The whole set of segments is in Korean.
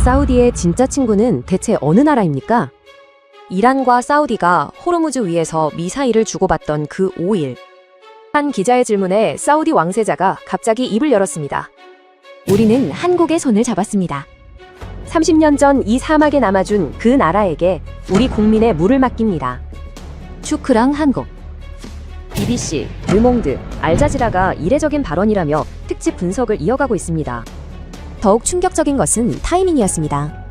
사우디의 진짜 친구는 대체 어느 나라입니까? 이란과 사우디가 호르무즈 위에서 미사일을 주고받던 그 5일. 한 기자의 질문에 사우디 왕세자가 갑자기 입을 열었습니다. 우리는 한국의 손을 잡았습니다. 30년 전 이 사막에 남아준 그 나라에게 우리 국민의 물을 맡깁니다. 슈크랑 한국. BBC, 르몽드, 알자지라가 이례적인 발언이라며 특집 분석을 이어가고 있습니다. 더욱 충격적인 것은 타이밍이었습니다.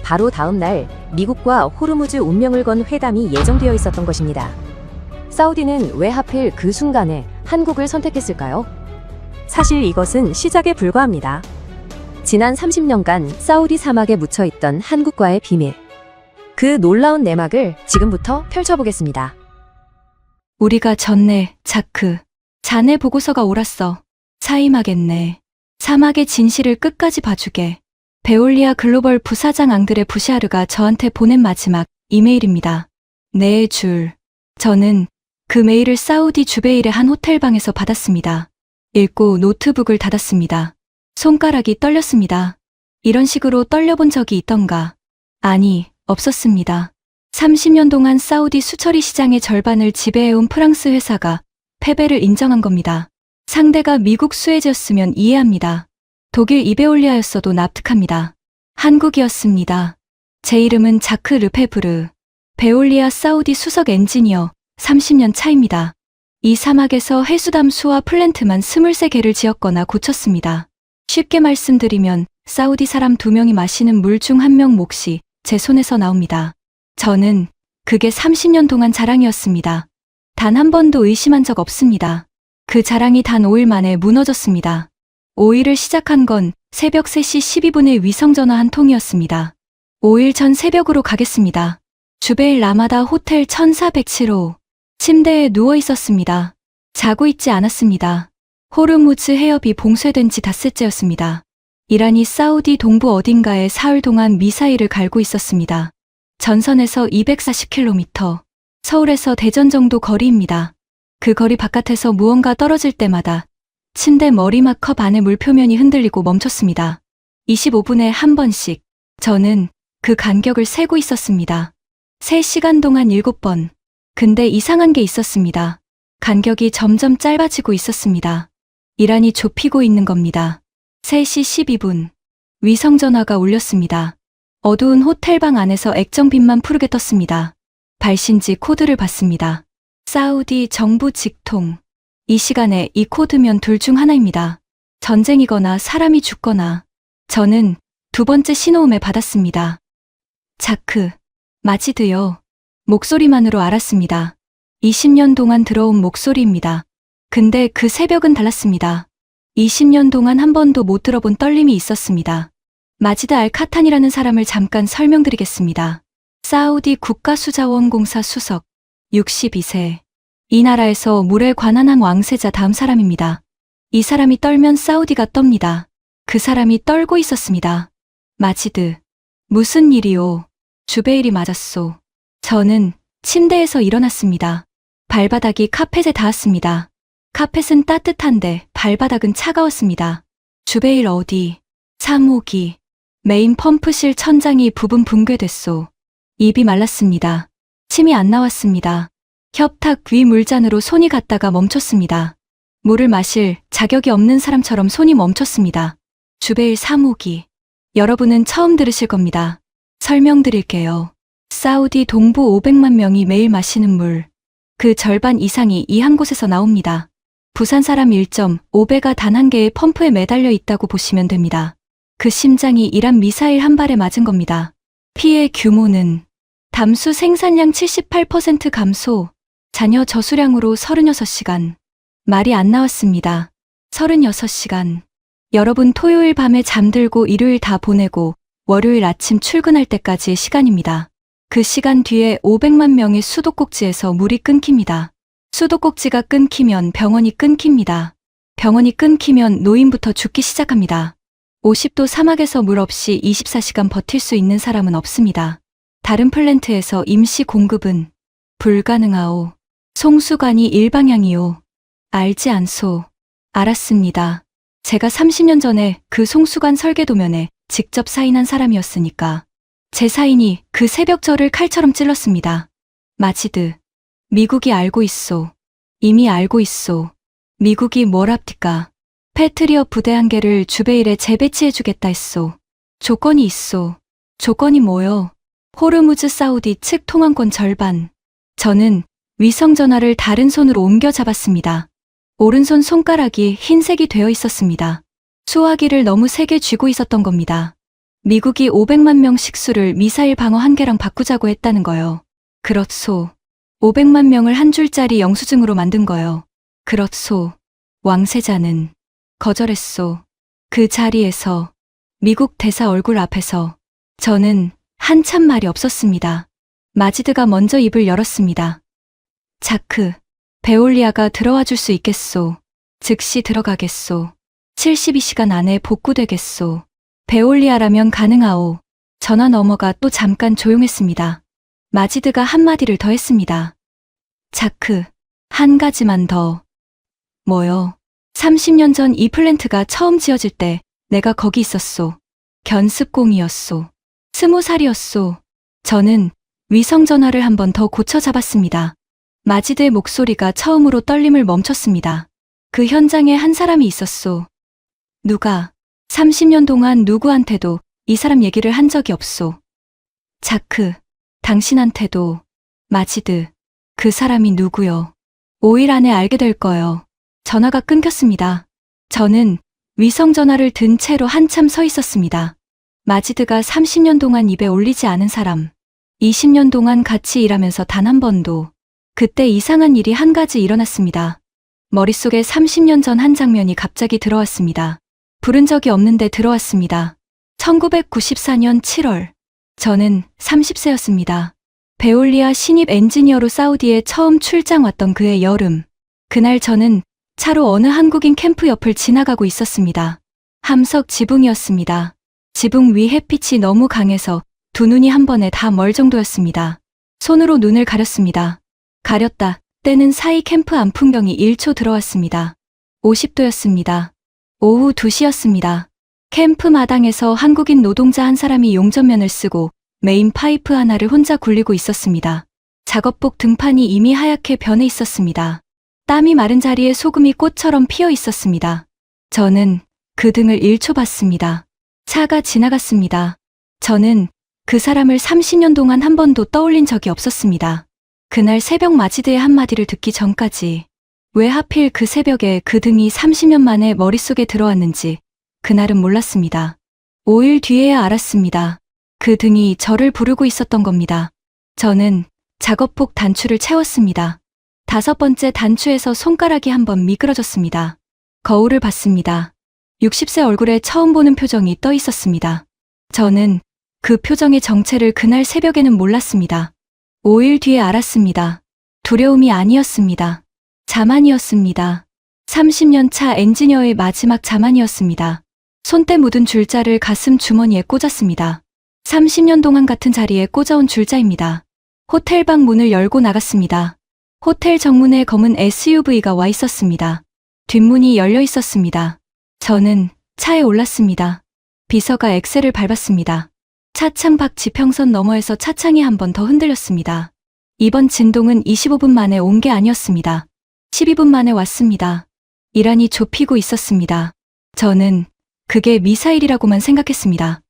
바로 다음 날 미국과 호르무즈 운명을 건 회담이 예정되어 있었던 것입니다. 사우디는 왜 하필 그 순간에 한국을 선택했을까요? 사실 이것은 시작에 불과합니다. 지난 30년간 사우디 사막에 묻혀있던 한국과의 비밀. 그 놀라운 내막을 지금부터 펼쳐보겠습니다. 우리가 졌네, 자크. 자네 보고서가 옳았어. 사임하겠네. 사막의 진실을 끝까지 봐주게. 베올리아 글로벌 부사장 앙드레 부시아르가 저한테 보낸 마지막 이메일입니다. 네 줄. 저는 그 메일을 사우디 주베일의 한 호텔방에서 받았습니다. 읽고 노트북을 닫았습니다. 손가락이 떨렸습니다. 이런 식으로 떨려본 적이 있던가? 아니, 없었습니다. 30년 동안 사우디 수처리 시장의 절반을 지배해온 프랑스 회사가 패배를 인정한 겁니다. 상대가 미국 수에즈였으면 이해합니다. 독일 이베올리아였어도 납득합니다. 한국이었습니다. 제 이름은 자크 르페브르. 베올리아 사우디 수석 엔지니어 30년 차입니다. 이 사막에서 해수담수와 플랜트만 23개를 지었거나 고쳤습니다. 쉽게 말씀드리면 사우디 사람 2명이 마시는 물 중 1명 몫이 제 손에서 나옵니다. 저는 그게 30년 동안 자랑이었습니다. 단 한 번도 의심한 적 없습니다. 그 자랑이 단 5일 만에 무너졌습니다. 5일을 시작한 건 새벽 3시 12분에 위성전화 한 통이었습니다. 5일 전 새벽으로 가겠습니다. 주베일 라마다 호텔 1407호. 침대에 누워 있었습니다. 자고 있지 않았습니다. 호르무즈 해협이 봉쇄된 지 닷새째였습니다. 이란이 사우디 동부 어딘가에 사흘 동안 미사일을 갈고 있었습니다. 전선에서 240km, 서울에서 대전 정도 거리입니다. 그 거리 바깥에서 무언가 떨어질 때마다 침대 머리맡 컵 안의 물표면이 흔들리고 멈췄습니다. 25분에 한 번씩 저는 그 간격을 세고 있었습니다. 3시간 동안 7번. 근데 이상한 게 있었습니다. 간격이 점점 짧아지고 있었습니다. 이란이 좁히고 있는 겁니다. 3시 12분. 위성전화가 울렸습니다. 어두운 호텔방 안에서 액정빛만 푸르게 떴습니다. 발신지 코드를 봤습니다. 사우디 정부 직통. 이 시간에 이 코드면 둘 중 하나입니다. 전쟁이거나 사람이 죽거나. 저는 2번째 신호음에 받았습니다. 자크. 마지드요. 목소리만으로 알았습니다. 20년 동안 들어온 목소리입니다. 근데 그 새벽은 달랐습니다. 20년 동안 한 번도 못 들어본 떨림이 있었습니다. 마지드 알카탄이라는 사람을 잠깐 설명드리겠습니다. 사우디 국가수자원공사 수석, 62세. 이 나라에서 물에 관한 한 왕세자 다음 사람입니다. 이 사람이 떨면 사우디가 떱니다. 그 사람이 떨고 있었습니다. 마지드. 무슨 일이오? 주베일이 맞았소. 저는 침대에서 일어났습니다. 발바닥이 카펫에 닿았습니다. 카펫은 따뜻한데 발바닥은 차가웠습니다. 주베일 어디? 사무기. 메인 펌프실 천장이 부분 붕괴됐소. 입이 말랐습니다. 침이 안 나왔습니다. 협탁 위 물잔으로 손이 갔다가 멈췄습니다. 물을 마실 자격이 없는 사람처럼 손이 멈췄습니다. 주베일 사무기. 여러분은 처음 들으실 겁니다. 설명드릴게요. 사우디 동부 500만 명이 매일 마시는 물. 그 절반 이상이 이 한 곳에서 나옵니다. 부산 사람 1.5배가 단 한 개의 펌프에 매달려 있다고 보시면 됩니다. 그 심장이 이란 미사일 한 발에 맞은 겁니다. 피해 규모는 담수 생산량 78% 감소, 잔여 저수량으로 36시간. 말이 안 나왔습니다. 36시간. 여러분 토요일 밤에 잠들고 일요일 다 보내고 월요일 아침 출근할 때까지의 시간입니다. 그 시간 뒤에 500만 명의 수도꼭지에서 물이 끊깁니다. 수도꼭지가 끊기면 병원이 끊깁니다. 병원이 끊기면 노인부터 죽기 시작합니다. 50도 사막에서 물 없이 24시간 버틸 수 있는 사람은 없습니다. 다른 플랜트에서 임시 공급은 불가능하오. 송수관이 일방향이오. 알지 않소. 알았습니다. 제가 30년 전에 그 송수관 설계 도면에 직접 사인한 사람이었으니까. 제 사인이 그 새벽절을 칼처럼 찔렀습니다. 마지드, 미국이 알고 있소. 이미 알고 있소. 미국이 뭘 합니까? 패트리어 부대 한 개를 주베일에 재배치해주겠다 했소. 조건이 있소. 조건이 뭐요? 호르무즈 사우디 측 통항권 절반. 저는 위성 전화를 다른 손으로 옮겨 잡았습니다. 오른손 손가락이 흰색이 되어 있었습니다. 수화기를 너무 세게 쥐고 있었던 겁니다. 미국이 500만 명 식수를 미사일 방어 한 개랑 바꾸자고 했다는 거요. 그렇소. 500만 명을 한 줄짜리 영수증으로 만든 거요. 그렇소. 왕세자는 거절했소. 그 자리에서 미국 대사 얼굴 앞에서 저는 한참 말이 없었습니다. 마지드가 먼저 입을 열었습니다. 자크, 베올리아가 들어와 줄 수 있겠소. 즉시 들어가겠소. 72시간 안에 복구되겠소. 베올리아라면 가능하오. 전화 너머가 또 잠깐 조용했습니다. 마지드가 한마디를 더 했습니다. 자크, 한 가지만 더. 뭐요? 30년 전 이 플랜트가 처음 지어질 때 내가 거기 있었소. 견습공이었소. 20살이었소. 저는 위성 전화를 한 번 더 고쳐 잡았습니다. 마지드의 목소리가 처음으로 떨림을 멈췄습니다. 그 현장에 한 사람이 있었소. 누가 30년 동안 누구한테도 이 사람 얘기를 한 적이 없소. 자크, 당신한테도. 마지드, 그 사람이 누구요? 5일 안에 알게 될 거요. 전화가 끊겼습니다. 저는 위성 전화를 든 채로 한참 서 있었습니다. 마지드가 30년 동안 입에 올리지 않은 사람. 20년 동안 같이 일하면서 단 한 번도. 그때 이상한 일이 한 가지 일어났습니다. 머릿속에 30년 전 한 장면이 갑자기 들어왔습니다. 부른 적이 없는데 들어왔습니다. 1994년 7월. 저는 30세였습니다. 베올리아 신입 엔지니어로 사우디에 처음 출장 왔던 그해 여름. 그날 저는 차로 어느 한국인 캠프 옆을 지나가고 있었습니다. 함석 지붕이었습니다. 지붕 위 햇빛이 너무 강해서 두 눈이 한 번에 다 멀 정도였습니다. 손으로 눈을 가렸습니다. 가렸다 떼는 사이 캠프 안 풍경이 1초 들어왔습니다. 50도였습니다. 오후 2시였습니다. 캠프 마당에서 한국인 노동자 한 사람이 용접면을 쓰고 메인 파이프 하나를 혼자 굴리고 있었습니다. 작업복 등판이 이미 하얗게 변해 있었습니다. 땀이 마른 자리에 소금이 꽃처럼 피어 있었습니다. 저는 그 등을 1초 봤습니다. 차가 지나갔습니다. 저는 그 사람을 30년 동안 한 번도 떠올린 적이 없었습니다. 그날 새벽 마지드의 한마디를 듣기 전까지 왜 하필 그 새벽에 그 등이 30년 만에 머릿속에 들어왔는지 그날은 몰랐습니다. 5일 뒤에야 알았습니다. 그 등이 저를 부르고 있었던 겁니다. 저는 작업복 단추를 채웠습니다. 5번째 단추에서 손가락이 한번 미끄러졌습니다. 거울을 봤습니다. 60세 얼굴에 처음 보는 표정이 떠 있었습니다. 저는 그 표정의 정체를 그날 새벽에는 몰랐습니다. 5일 뒤에 알았습니다. 두려움이 아니었습니다. 자만이었습니다. 30년 차 엔지니어의 마지막 자만이었습니다. 손때 묻은 줄자를 가슴 주머니에 꽂았습니다. 30년 동안 같은 자리에 꽂아온 줄자입니다. 호텔방 문을 열고 나갔습니다. 호텔 정문에 검은 SUV가 와 있었습니다. 뒷문이 열려 있었습니다. 저는 차에 올랐습니다. 비서가 엑셀을 밟았습니다. 차창 밖 지평선 너머에서 차창이 한 번 더 흔들렸습니다. 이번 진동은 25분 만에 온 게 아니었습니다. 12분 만에 왔습니다. 이란이 좁히고 있었습니다. 저는 그게 미사일이라고만 생각했습니다.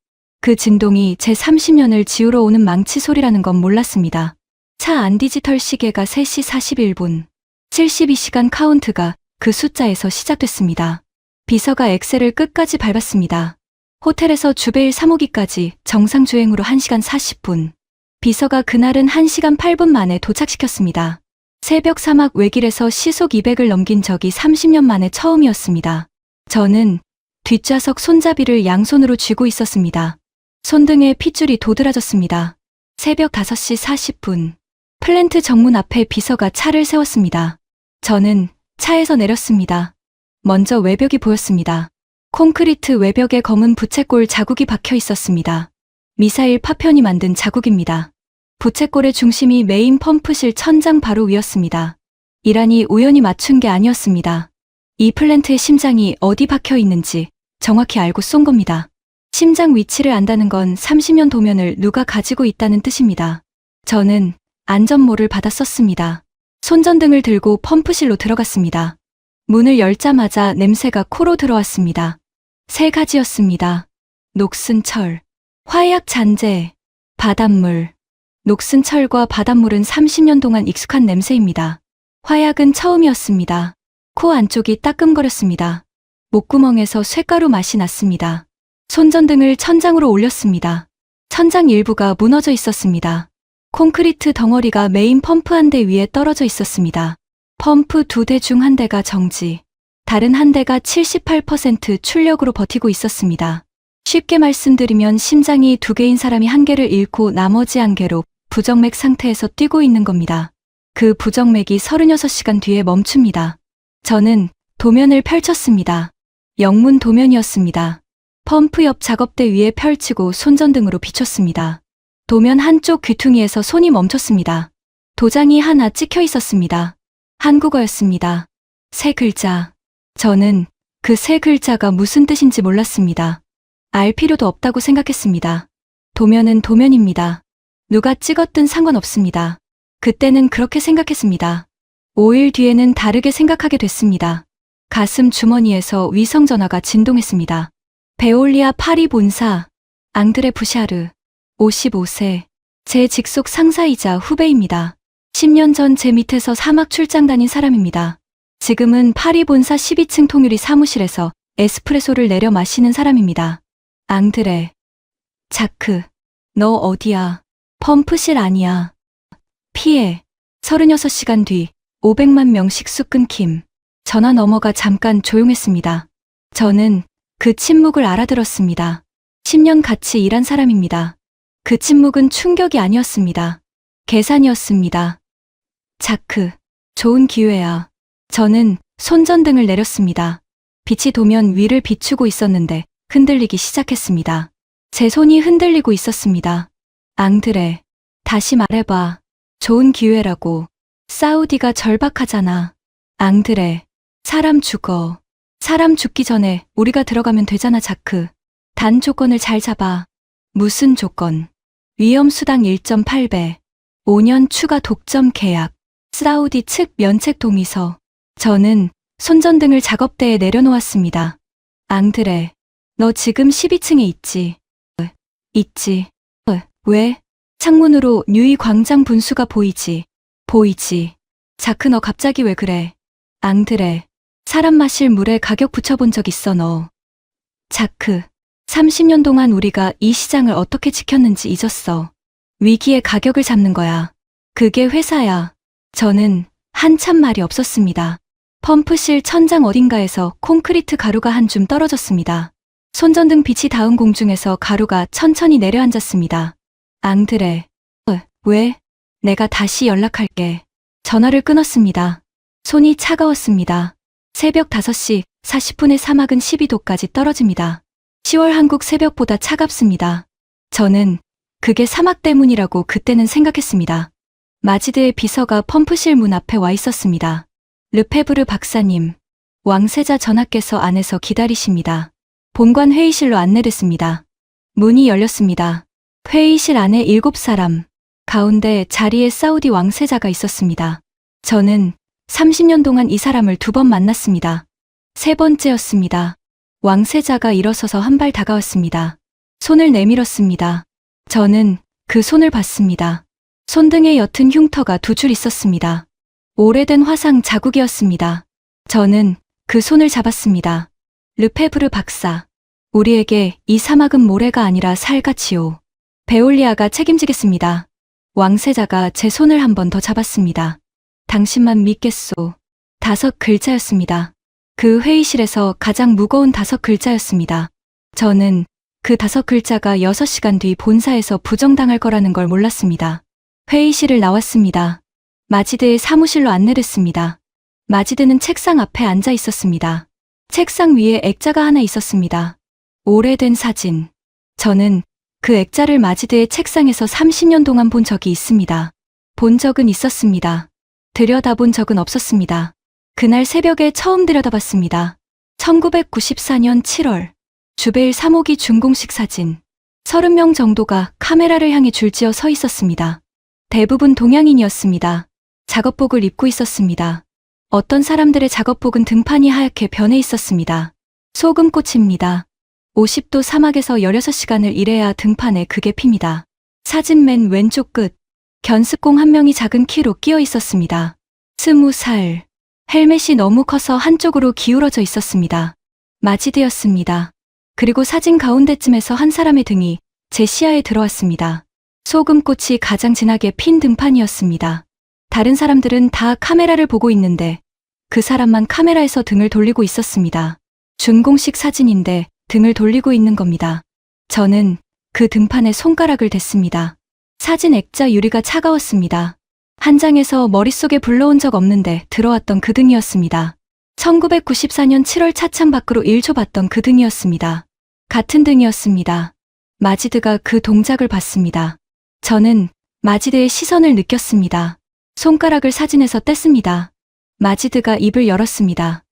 그 진동이 제 30년을 지우러 오는 망치 소리라는 건 몰랐습니다. 차 안 디지털 시계가 3시 41분. 72시간 카운트가 그 숫자에서 시작됐습니다. 비서가 엑셀을 끝까지 밟았습니다. 호텔에서 주베일 3호기까지 정상 주행으로 1시간 40분. 비서가 그날은 1시간 8분 만에 도착시켰습니다. 새벽 사막 외길에서 시속 200을 넘긴 적이 30년 만에 처음이었습니다. 저는 뒷좌석 손잡이를 양손으로 쥐고 있었습니다. 손등에 핏줄이 도드라졌습니다. 새벽 5시 40분. 플랜트 정문 앞에 비서가 차를 세웠습니다. 저는 차에서 내렸습니다. 먼저 외벽이 보였습니다. 콘크리트 외벽에 검은 부채꼴 자국이 박혀 있었습니다. 미사일 파편이 만든 자국입니다. 부채꼴의 중심이 메인 펌프실 천장 바로 위였습니다. 이란이 우연히 맞춘 게 아니었습니다. 이 플랜트의 심장이 어디 박혀 있는지 정확히 알고 쏜 겁니다. 심장 위치를 안다는 건 30년 도면을 누가 가지고 있다는 뜻입니다. 저는 안전모를 받아 썼습니다. 손전등을 들고 펌프실로 들어갔습니다. 문을 열자마자 냄새가 코로 들어왔습니다. 세 가지였습니다. 녹슨 철, 화약 잔재, 바닷물. 녹슨 철과 바닷물은 30년 동안 익숙한 냄새입니다. 화약은 처음이었습니다. 코 안쪽이 따끔거렸습니다. 목구멍에서 쇳가루 맛이 났습니다. 손전등을 천장으로 올렸습니다. 천장 일부가 무너져 있었습니다. 콘크리트 덩어리가 메인 펌프 한 대 위에 떨어져 있었습니다. 펌프 2대 중 한 대가 정지, 다른 한 대가 78% 출력으로 버티고 있었습니다. 쉽게 말씀드리면 심장이 2개인 사람이 한 개를 잃고 나머지 한 개로 부정맥 상태에서 뛰고 있는 겁니다. 그 부정맥이 36시간 뒤에 멈춥니다. 저는 도면을 펼쳤습니다. 영문 도면이었습니다. 펌프 옆 작업대 위에 펼치고 손전등으로 비췄습니다. 도면 한쪽 귀퉁이에서 손이 멈췄습니다. 도장이 하나 찍혀 있었습니다. 한국어였습니다. 세 글자. 저는 그 세 글자가 무슨 뜻인지 몰랐습니다. 알 필요도 없다고 생각했습니다. 도면은 도면입니다. 누가 찍었든 상관없습니다. 그때는 그렇게 생각했습니다. 5일 뒤에는 다르게 생각하게 됐습니다. 가슴 주머니에서 위성전화가 진동했습니다. 베올리아 파리 본사, 앙드레 부샤르, 55세, 제 직속 상사이자 후배입니다. 10년 전 제 밑에서 사막 출장 다닌 사람입니다. 지금은 파리 본사 12층 통유리 사무실에서 에스프레소를 내려 마시는 사람입니다. 앙드레, 자크, 너 어디야? 펌프실 아니야. 피해, 36시간 뒤, 500만 명 식수 끊김. 전화 너머가 잠깐 조용했습니다. 저는 그 침묵을 알아들었습니다. 10년 같이 일한 사람입니다. 그 침묵은 충격이 아니었습니다. 계산이었습니다. 자크, 좋은 기회야. 저는 손전등을 내렸습니다. 빛이 도면 위를 비추고 있었는데 흔들리기 시작했습니다. 제 손이 흔들리고 있었습니다. 앙드레, 다시 말해봐. 좋은 기회라고. 사우디가 절박하잖아. 앙드레, 사람 죽어. 사람 죽기 전에 우리가 들어가면 되잖아, 자크. 단 조건을 잘 잡아. 무슨 조건? 위험수당 1.8배. 5년 추가 독점 계약. 사우디 측 면책 동의서. 저는 손전등을 작업대에 내려놓았습니다. 앙드레, 너 지금 12층에 있지? 있지. 왜? 창문으로 뉴이 광장 분수가 보이지? 보이지. 자크, 너 갑자기 왜 그래? 앙드레, 사람 마실 물에 가격 붙여본 적 있어, 너? 자크, 30년 동안 우리가 이 시장을 어떻게 지켰는지 잊었어. 위기의 가격을 잡는 거야. 그게 회사야. 저는 한참 말이 없었습니다. 펌프실 천장 어딘가에서 콘크리트 가루가 한 줌 떨어졌습니다. 손전등 빛이 닿은 공중에서 가루가 천천히 내려앉았습니다. 앙드레, 왜? 내가 다시 연락할게. 전화를 끊었습니다. 손이 차가웠습니다. 새벽 5시 40분에 사막은 12도까지 떨어집니다. 10월 한국 새벽보다 차갑습니다. 저는 그게 사막 때문이라고 그때는 생각했습니다. 마지드의 비서가 펌프실 문 앞에 와 있었습니다. 르페브르 박사님, 왕세자 전하께서 안에서 기다리십니다. 본관 회의실로 안내됐습니다. 문이 열렸습니다. 회의실 안에 7사람, 가운데 자리에 사우디 왕세자가 있었습니다. 저는 30년 동안 이 사람을 2번 만났습니다. 세 번째였습니다. 왕세자가 일어서서 한 발 다가왔습니다. 손을 내밀었습니다. 저는 그 손을 봤습니다. 손등에 옅은 흉터가 2줄 있었습니다. 오래된 화상 자국이었습니다. 저는 그 손을 잡았습니다. 르페브르 박사, 우리에게 이 사막은 모래가 아니라 살같이요. 베올리아가 책임지겠습니다. 왕세자가 제 손을 한 번 더 잡았습니다. 당신만 믿겠소. 5글자였습니다. 그 회의실에서 가장 무거운 5글자였습니다. 저는 그 5글자가 6시간 뒤 본사에서 부정당할 거라는 걸 몰랐습니다. 회의실을 나왔습니다. 마지드의 사무실로 안내됐습니다. 마지드는 책상 앞에 앉아 있었습니다. 책상 위에 액자가 하나 있었습니다. 오래된 사진. 저는 그 액자를 마지드의 책상에서 30년 동안 본 적이 있습니다. 본 적은 있었습니다. 들여다본 적은 없었습니다. 그날 새벽에 처음 들여다봤습니다. 1994년 7월. 주베일 3호기 준공식 사진. 30명 정도가 카메라를 향해 줄지어 서 있었습니다. 대부분 동양인이었습니다. 작업복을 입고 있었습니다. 어떤 사람들의 작업복은 등판이 하얗게 변해 있었습니다. 소금꽃입니다. 50도 사막에서 16시간을 일해야 등판에 그게 핍니다. 사진 맨 왼쪽 끝, 견습공 한 명이 작은 키로 끼어 있었습니다. 20살. 헬멧이 너무 커서 한쪽으로 기울어져 있었습니다. 마지드였습니다. 그리고 사진 가운데쯤에서 한 사람의 등이 제 시야에 들어왔습니다. 소금꽃이 가장 진하게 핀 등판이었습니다. 다른 사람들은 다 카메라를 보고 있는데 그 사람만 카메라에서 등을 돌리고 있었습니다. 준공식 사진인데 등을 돌리고 있는 겁니다. 저는 그 등판에 손가락을 댔습니다. 사진 액자 유리가 차가웠습니다. 한 장에서 머릿속에 불러온 적 없는데 들어왔던 그 등이었습니다. 1994년 7월 차창 밖으로 1초 봤던 그 등이었습니다. 같은 등이었습니다. 마지드가 그 동작을 봤습니다. 저는 마지드의 시선을 느꼈습니다. 손가락을 사진에서 뗐습니다. 마지드가 입을 열었습니다.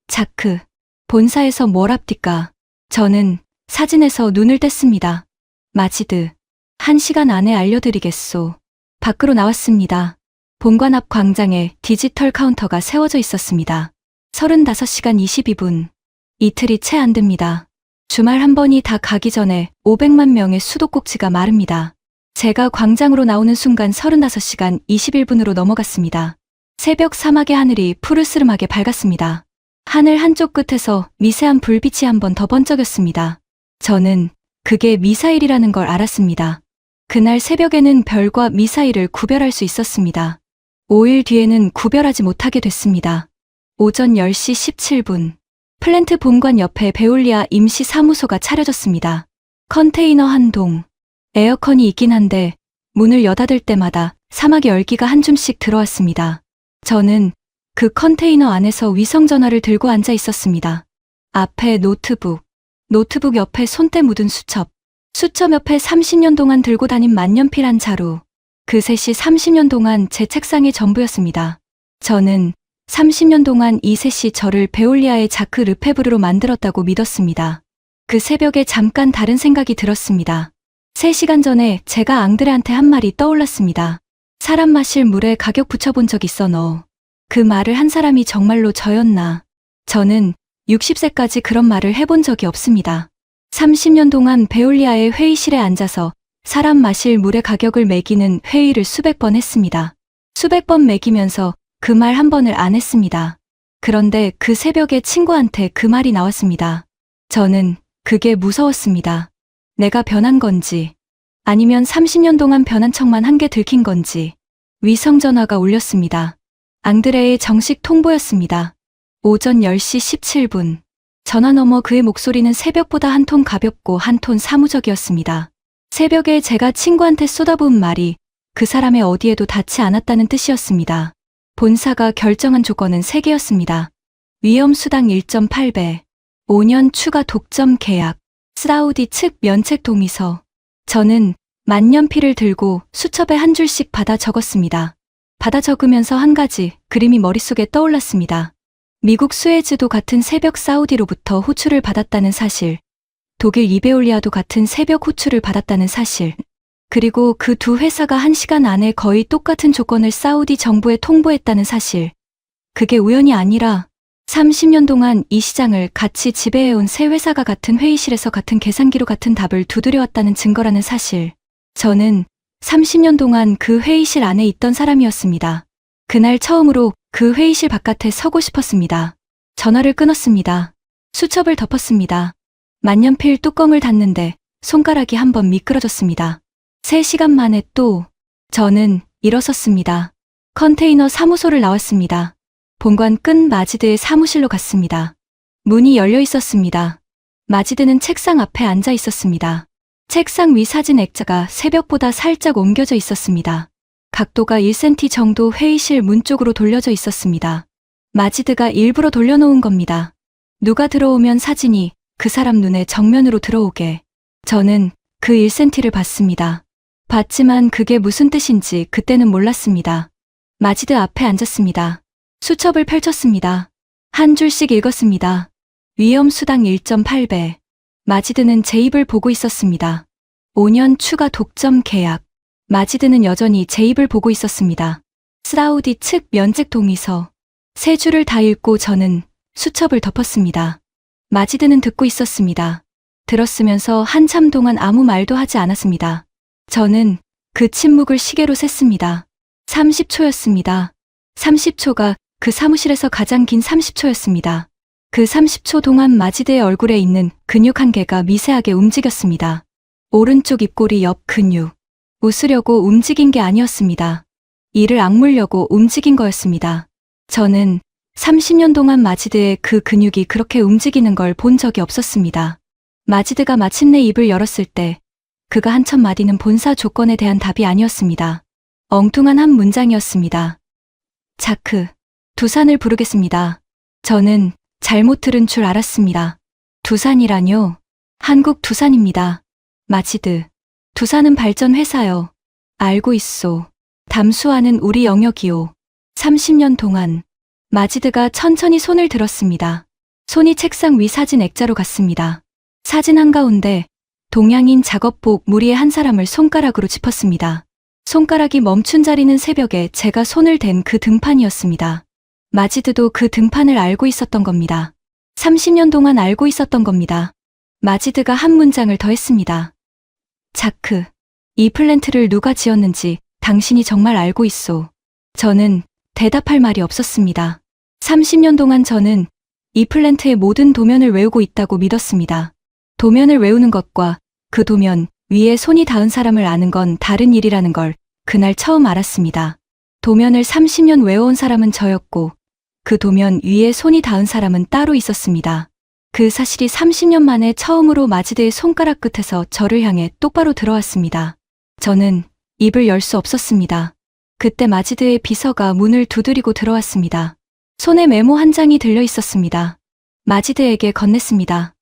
자크, 본사에서 뭘 합디까? 저는 사진에서 눈을 뗐습니다. 마지드, 1시간 안에 알려드리겠소. 밖으로 나왔습니다. 본관 앞 광장에 디지털 카운터가 세워져 있었습니다. 35시간 22분. 이틀이 채 안 됩니다. 주말 한 번이 다 가기 전에 500만 명의 수도꼭지가 마릅니다. 제가 광장으로 나오는 순간 35시간 21분으로 넘어갔습니다. 새벽 사막의 하늘이 푸르스름하게 밝았습니다. 하늘 한쪽 끝에서 미세한 불빛이 한 번 더 번쩍였습니다. 저는 그게 미사일이라는 걸 알았습니다. 그날 새벽에는 별과 미사일을 구별할 수 있었습니다. 5일 뒤에는 구별하지 못하게 됐습니다. 오전 10시 17분. 플랜트 본관 옆에 베올리아 임시 사무소가 차려졌습니다. 컨테이너 한 동. 에어컨이 있긴 한데 문을 여닫을 때마다 사막의 열기가 한 줌씩 들어왔습니다. 저는 그 컨테이너 안에서 위성전화를 들고 앉아 있었습니다. 앞에 노트북 옆에 손때 묻은 수첩 옆에 30년 동안 들고 다닌 만년필 한 자루. 그 셋이 30년 동안 제 책상의 전부였습니다. 저는 30년 동안 이 셋이 저를 베올리아의 자크 르페브르로 만들었다고 믿었습니다. 그 새벽에 잠깐 다른 생각이 들었습니다. 3시간 전에 제가 앙드레한테 한 말이 떠올랐습니다. 사람 마실 물에 가격 붙여본 적 있어 너. 그 말을 한 사람이 정말로 저였나. 저는 60세까지 그런 말을 해본 적이 없습니다. 30년 동안 베올리아의 회의실에 앉아서 사람 마실 물의 가격을 매기는 회의를 수백 번 했습니다. 수백 번 매기면서 그 말 한 번을 안 했습니다. 그런데 그 새벽에 친구한테 그 말이 나왔습니다. 저는 그게 무서웠습니다. 내가 변한 건지 아니면 30년 동안 변한 척만 한 게 들킨 건지. 위성전화가 울렸습니다. 앙드레의 정식 통보였습니다. 오전 10시 17분. 전화 너머 그의 목소리는 새벽보다 한 톤 가볍고 한 톤 사무적이었습니다. 새벽에 제가 친구한테 쏟아부은 말이 그 사람의 어디에도 닿지 않았다는 뜻이었습니다. 본사가 결정한 조건은 3개였습니다. 위험수당 1.8배, 5년 추가 독점 계약, 사우디 측 면책 동의서. 저는 만년필을 들고 수첩에 한 줄씩 받아 적었습니다. 받아 적으면서 한 가지 그림이 머릿속에 떠올랐습니다. 미국 수에즈도 같은 새벽 사우디로부터 호출을 받았다는 사실, 독일 이베올리아도 같은 새벽 호출을 받았다는 사실, 그리고 그 두 회사가 1시간 안에 거의 똑같은 조건을 사우디 정부에 통보했다는 사실. 그게 우연이 아니라 30년 동안 이 시장을 같이 지배해온 세 회사가 같은 회의실에서 같은 계산기로 같은 답을 두드려왔다는 증거라는 사실. 저는 30년 동안 그 회의실 안에 있던 사람이었습니다. 그날 처음으로 그 회의실 바깥에 서고 싶었습니다. 전화를 끊었습니다. 수첩을 덮었습니다. 만년필 뚜껑을 닫는데 손가락이 한번 미끄러졌습니다. 3시간 만에 또 저는 일어섰습니다. 컨테이너 사무소를 나왔습니다. 본관 끝 마지드의 사무실로 갔습니다. 문이 열려 있었습니다. 마지드는 책상 앞에 앉아 있었습니다. 책상 위 사진 액자가 새벽보다 살짝 옮겨져 있었습니다. 각도가 1cm 정도 회의실 문 쪽으로 돌려져 있었습니다. 마지드가 일부러 돌려놓은 겁니다. 누가 들어오면 사진이 그 사람 눈에 정면으로 들어오게. 저는 그 1cm를 봤습니다. 봤지만 그게 무슨 뜻인지 그때는 몰랐습니다. 마지드 앞에 앉았습니다. 수첩을 펼쳤습니다. 한 줄씩 읽었습니다. 위험수당 1.8배, 마지드는 제 입을 보고 있었습니다. 5년 추가 독점 계약. 마지드는 여전히 제 입을 보고 있었습니다. 사우디 측 면책 동의서. 세 줄을 다 읽고 저는 수첩을 덮었습니다. 마지드는 듣고 있었습니다. 들었으면서 한참 동안 아무 말도 하지 않았습니다. 저는 그 침묵을 시계로 셌습니다. 30초였습니다. 30초가 그 사무실에서 가장 긴 30초였습니다. 그 30초 동안 마지드의 얼굴에 있는 근육 한 개가 미세하게 움직였습니다. 오른쪽 입꼬리 옆 근육. 웃으려고 움직인 게 아니었습니다. 이를 악물려고 움직인 거였습니다. 저는 30년 동안 마지드의 그 근육이 그렇게 움직이는 걸 본 적이 없었습니다. 마지드가 마침내 입을 열었을 때 그가 한 첫 마디는 본사 조건에 대한 답이 아니었습니다. 엉뚱한 한 문장이었습니다. 자크, 두산을 부르겠습니다. 저는 잘못 들은 줄 알았습니다. 두산이라뇨? 한국 두산입니다. 마지드, 두산은 발전 회사요. 알고 있소. 담수하는 우리 영역이요. 30년 동안. 마지드가 천천히 손을 들었습니다. 손이 책상 위 사진 액자로 갔습니다. 사진 한가운데 동양인 작업복 무리의 한 사람을 손가락으로 짚었습니다. 손가락이 멈춘 자리는 새벽에 제가 손을 댄 그 등판이었습니다. 마지드도 그 등판을 알고 있었던 겁니다. 30년 동안 알고 있었던 겁니다. 마지드가 한 문장을 더 했습니다. 자크, 이 플랜트를 누가 지었는지 당신이 정말 알고 있소. 저는 대답할 말이 없었습니다. 30년 동안 저는 이 플랜트의 모든 도면을 외우고 있다고 믿었습니다. 도면을 외우는 것과 그 도면 위에 손이 닿은 사람을 아는 건 다른 일이라는 걸 그날 처음 알았습니다. 도면을 30년 외워온 사람은 저였고 그 도면 위에 손이 닿은 사람은 따로 있었습니다. 그 사실이 30년 만에 처음으로 마지드의 손가락 끝에서 저를 향해 똑바로 들어왔습니다. 저는 입을 열 수 없었습니다. 그때 마지드의 비서가 문을 두드리고 들어왔습니다. 손에 메모 한 장이 들려 있었습니다. 마지드에게 건넸습니다.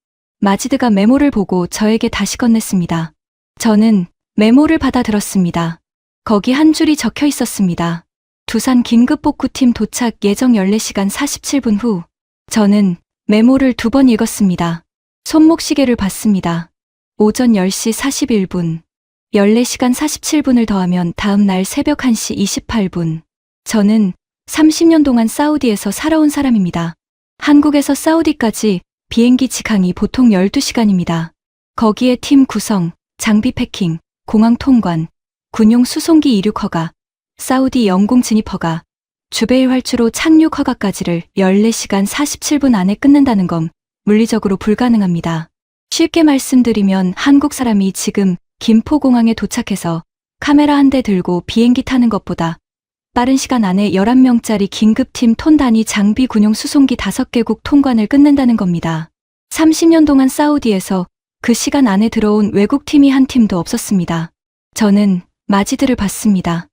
마지드가 메모를 보고 저에게 다시 건넸습니다. 저는 메모를 받아들었습니다. 거기 한 줄이 적혀 있었습니다. 두산 긴급복구팀 도착 예정 14시간 47분 후. 저는 메모를 2번 읽었습니다. 손목시계를 봤습니다. 오전 10시 41분. 14시간 47분을 더하면 다음 날 새벽 1시 28분. 저는 30년 동안 사우디에서 살아온 사람입니다. 한국에서 사우디까지 비행기 직항이 보통 12시간입니다. 거기에 팀 구성, 장비 패킹, 공항 통관, 군용 수송기 이륙 허가, 사우디 영공 진입 허가, 주베일 활주로 착륙 허가까지를 14시간 47분 안에 끊는다는 건 물리적으로 불가능합니다. 쉽게 말씀드리면 한국 사람이 지금 김포공항에 도착해서 카메라 한 대 들고 비행기 타는 것보다 빠른 시간 안에 11명짜리 긴급팀 톤 단위 장비 군용 수송기 5개국 통관을 끊는다는 겁니다. 30년 동안 사우디에서 그 시간 안에 들어온 외국 팀이 한 팀도 없었습니다. 저는 마지드를 봤습니다.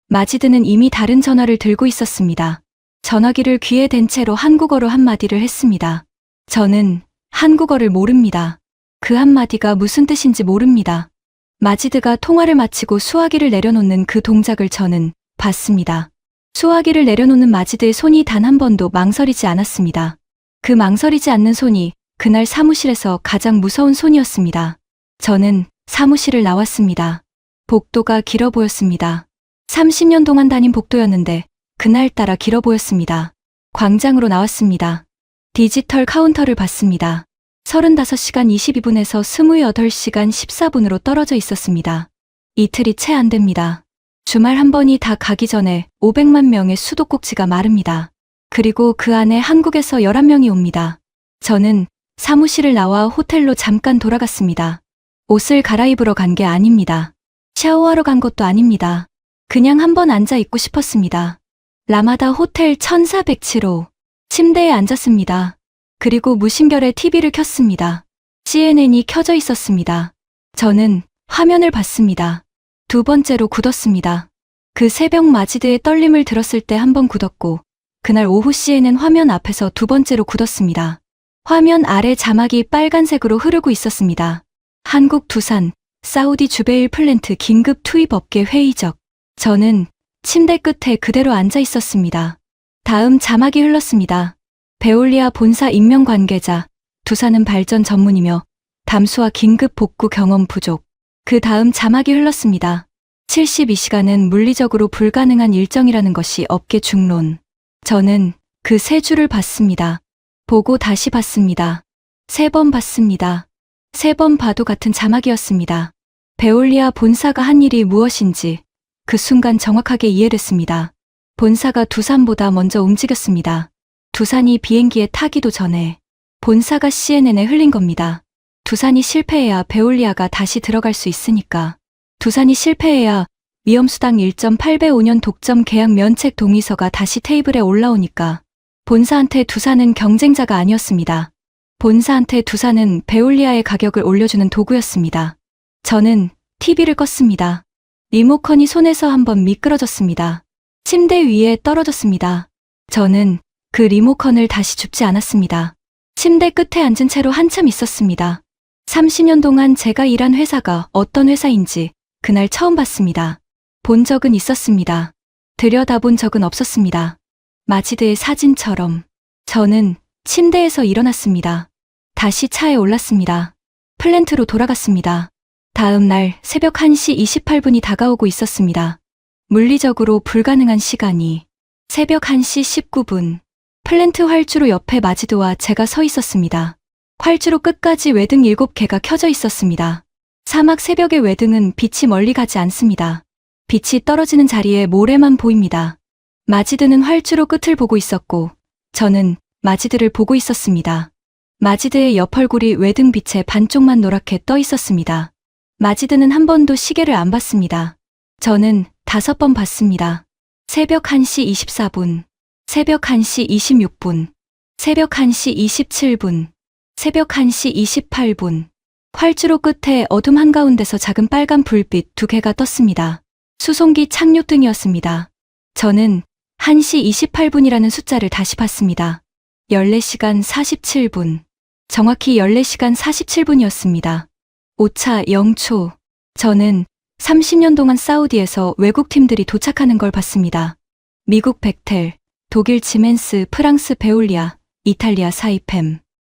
마지드는 이미 다른 전화를 들고 있었습니다. 전화기를 귀에 댄 채로 한국어로 한마디를 했습니다. 저는 한국어를 모릅니다. 그 한마디가 무슨 뜻인지 모릅니다. 마지드가 통화를 마치고 수화기를 내려놓는 그 동작을 저는 봤습니다. 수화기를 내려놓는 마지드의 손이 단 한 번도 망설이지 않았습니다. 그 망설이지 않는 손이 그날 사무실에서 가장 무서운 손이었습니다. 저는 사무실을 나왔습니다. 복도가 길어 보였습니다. 30년 동안 다닌 복도였는데 그날따라 길어 보였습니다. 광장으로 나왔습니다. 디지털 카운터를 봤습니다. 35시간 22분에서 28시간 14분으로 떨어져 있었습니다. 이틀이 채 안 됩니다. 주말 한 번이 다 가기 전에 500만 명의 수도꼭지가 마릅니다. 그리고 그 안에 한국에서 11명이 옵니다. 저는 사무실을 나와 호텔로 잠깐 돌아갔습니다. 옷을 갈아입으러 간 게 아닙니다. 샤워하러 간 것도 아닙니다. 그냥 한번 앉아 있고 싶었습니다. 라마다 호텔 1407호. 침대에 앉았습니다. 그리고 무심결에 TV를 켰습니다. CNN이 켜져 있었습니다. 저는 화면을 봤습니다. 2번째로 굳었습니다. 그 새벽 마지드의 떨림을 들었을 때 한 번 굳었고 그날 오후 CNN 화면 앞에서 2번째로 굳었습니다. 화면 아래 자막이 빨간색으로 흐르고 있었습니다. 한국 두산, 사우디 주베일 플랜트 긴급 투입 업계 회의적. 저는 침대 끝에 그대로 앉아 있었습니다. 다음 자막이 흘렀습니다. 베올리아 본사 임명 관계자, 두산은 발전 전문이며 담수와 긴급 복구 경험 부족. 그 다음 자막이 흘렀습니다. 72시간은 물리적으로 불가능한 일정이라는 것이 업계 중론. 저는 그 세 줄을 봤습니다. 보고 다시 봤습니다. 3번 봤습니다. 3번 봐도 같은 자막이었습니다. 베올리아 본사가 한 일이 무엇인지 그 순간 정확하게 이해됐습니다. 본사가 두산보다 먼저 움직였습니다. 두산이 비행기에 타기도 전에 본사가 CNN에 흘린 겁니다. 두산이 실패해야 베올리아가 다시 들어갈 수 있으니까. 두산이 실패해야 위험수당 1.805년 독점 계약 면책 동의서가 다시 테이블에 올라오니까. 본사한테 두산은 경쟁자가 아니었습니다. 본사한테 두산은 베올리아의 가격을 올려주는 도구였습니다. 저는 TV를 껐습니다. 리모컨이 손에서 한번 미끄러졌습니다. 침대 위에 떨어졌습니다. 저는 그 리모컨을 다시 줍지 않았습니다. 침대 끝에 앉은 채로 한참 있었습니다. 30년 동안 제가 일한 회사가 어떤 회사인지 그날 처음 봤습니다. 본 적은 있었습니다. 들여다본 적은 없었습니다. 마지드의 사진처럼 저는 침대에서 일어났습니다. 다시 차에 올랐습니다. 플랜트로 돌아갔습니다. 다음 날 새벽 1시 28분이 다가오고 있었습니다. 물리적으로 불가능한 시간이 새벽 1시 19분. 플랜트 활주로 옆에 마지드와 제가 서 있었습니다. 활주로 끝까지 외등 7개가 켜져 있었습니다. 사막 새벽의 외등은 빛이 멀리 가지 않습니다. 빛이 떨어지는 자리에 모래만 보입니다. 마지드는 활주로 끝을 보고 있었고 저는 마지드를 보고 있었습니다. 마지드의 옆 얼굴이 외등 빛에 반쪽만 노랗게 떠 있었습니다. 마지드는 한 번도 시계를 안 봤습니다. 저는 5번 봤습니다. 새벽 1시 24분, 새벽 1시 26분, 새벽 1시 27분, 새벽 1시 28분. 활주로 끝에 어둠 한가운데서 작은 빨간 불빛 2개가 떴습니다. 수송기 착륙등이었습니다. 저는 1시 28분이라는 숫자를 다시 봤습니다. 14시간 47분. 정확히 14시간 47분이었습니다. 오차 0초. 저는 30년 동안 사우디에서 외국 팀들이 도착하는 걸 봤습니다. 미국 벡텔, 독일 지멘스, 프랑스 베올리아, 이탈리아 사이펜.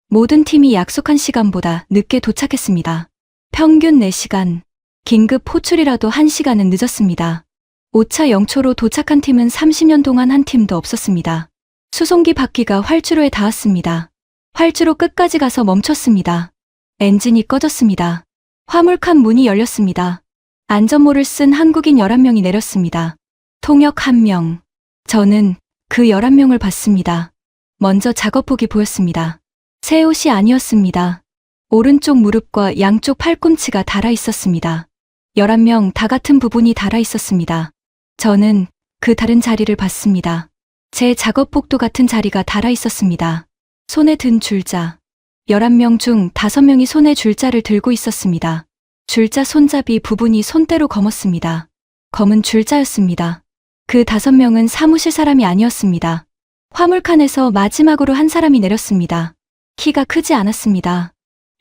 모든 팀이 약속한 시간보다 늦게 도착했습니다. 평균 4시간. 긴급 호출이라도 1시간은 늦었습니다. 오차 0초로 도착한 팀은 30년 동안 한 팀도 없었습니다. 수송기 바퀴가 활주로에 닿았습니다. 활주로 끝까지 가서 멈췄습니다. 엔진이 꺼졌습니다. 화물칸 문이 열렸습니다. 안전모를 쓴 한국인 11명이 내렸습니다. 통역 1명. 저는 그 11명을 봤습니다. 먼저 작업복이 보였습니다. 새 옷이 아니었습니다. 오른쪽 무릎과 양쪽 팔꿈치가 닳아 있었습니다. 11명 다 같은 부분이 닳아 있었습니다. 저는 그 다른 자리를 봤습니다. 제 작업복도 같은 자리가 닳아 있었습니다. 손에 든 줄자. 11명 중 5명이 손에 줄자를 들고 있었습니다. 줄자 손잡이 부분이 손때로 검었습니다. 검은 줄자였습니다. 그 5명은 사무실 사람이 아니었습니다. 화물칸에서 마지막으로 한 사람이 내렸습니다. 키가 크지 않았습니다.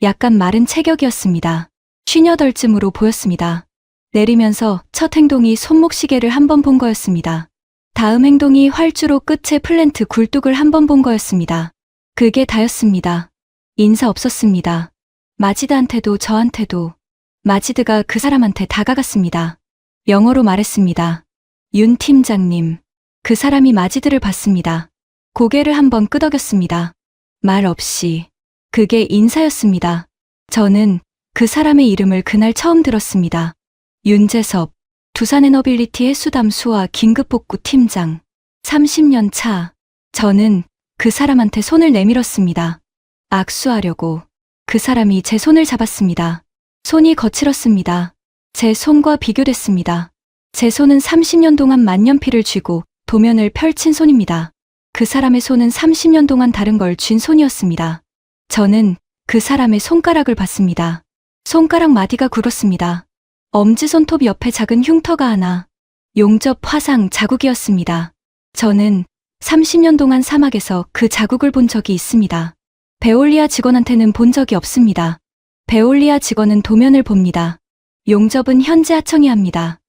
약간 마른 체격이었습니다. 58쯤으로 보였습니다. 내리면서 첫 행동이 손목시계를 한 번 본 거였습니다. 다음 행동이 활주로 끝에 플랜트 굴뚝을 한 번 본 거였습니다. 그게 다였습니다. 인사 없었습니다. 마지드한테도 저한테도. 마지드가 그 사람한테 다가갔습니다. 영어로 말했습니다. 윤 팀장님. 그 사람이 마지드를 봤습니다. 고개를 한번 끄덕였습니다. 말 없이. 그게 인사였습니다. 저는 그 사람의 이름을 그날 처음 들었습니다. 윤재섭, 두산에너빌리티 해수담수와 긴급복구 팀장. 30년 차. 저는 그 사람한테 손을 내밀었습니다. 악수하려고. 그 사람이 제 손을 잡았습니다. 손이 거칠었습니다. 제 손과 비교됐습니다. 제 손은 30년 동안 만년필을 쥐고 도면을 펼친 손입니다. 그 사람의 손은 30년 동안 다른 걸 쥔 손이었습니다. 저는 그 사람의 손가락을 봤습니다. 손가락 마디가 굵었습니다. 엄지손톱 옆에 작은 흉터가 하나. 용접 화상 자국이었습니다. 저는 30년 동안 사막에서 그 자국을 본 적이 있습니다. 베올리아 직원한테는 본 적이 없습니다. 베올리아 직원은 도면을 봅니다. 용접은 현재 하청이 합니다.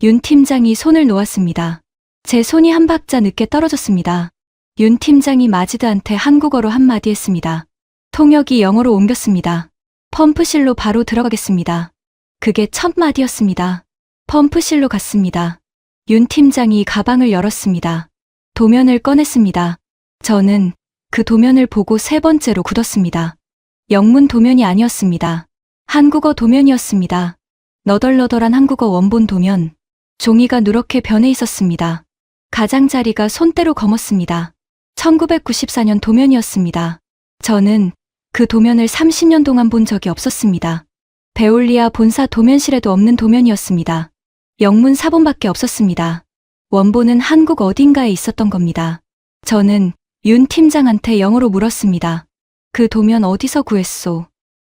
윤 팀장이 손을 놓았습니다. 제 손이 한 박자 늦게 떨어졌습니다. 윤 팀장이 마지드한테 한국어로 한마디 했습니다. 통역이 영어로 옮겼습니다. 펌프실로 바로 들어가겠습니다. 그게 첫 마디였습니다. 펌프실로 갔습니다. 윤 팀장이 가방을 열었습니다. 도면을 꺼냈습니다. 저는 그 도면을 보고 세 번째로 굳었습니다. 영문 도면이 아니었습니다. 한국어 도면이었습니다. 너덜너덜한 한국어 원본 도면. 종이가 누렇게 변해 있었습니다. 가장자리가 손때로 검었습니다. 1994년 도면이었습니다. 저는 그 도면을 30년 동안 본 적이 없었습니다. 베올리아 본사 도면실에도 없는 도면이었습니다. 영문 사본밖에 없었습니다. 원본은 한국 어딘가에 있었던 겁니다. 저는 윤 팀장한테 영어로 물었습니다. 그 도면 어디서 구했소?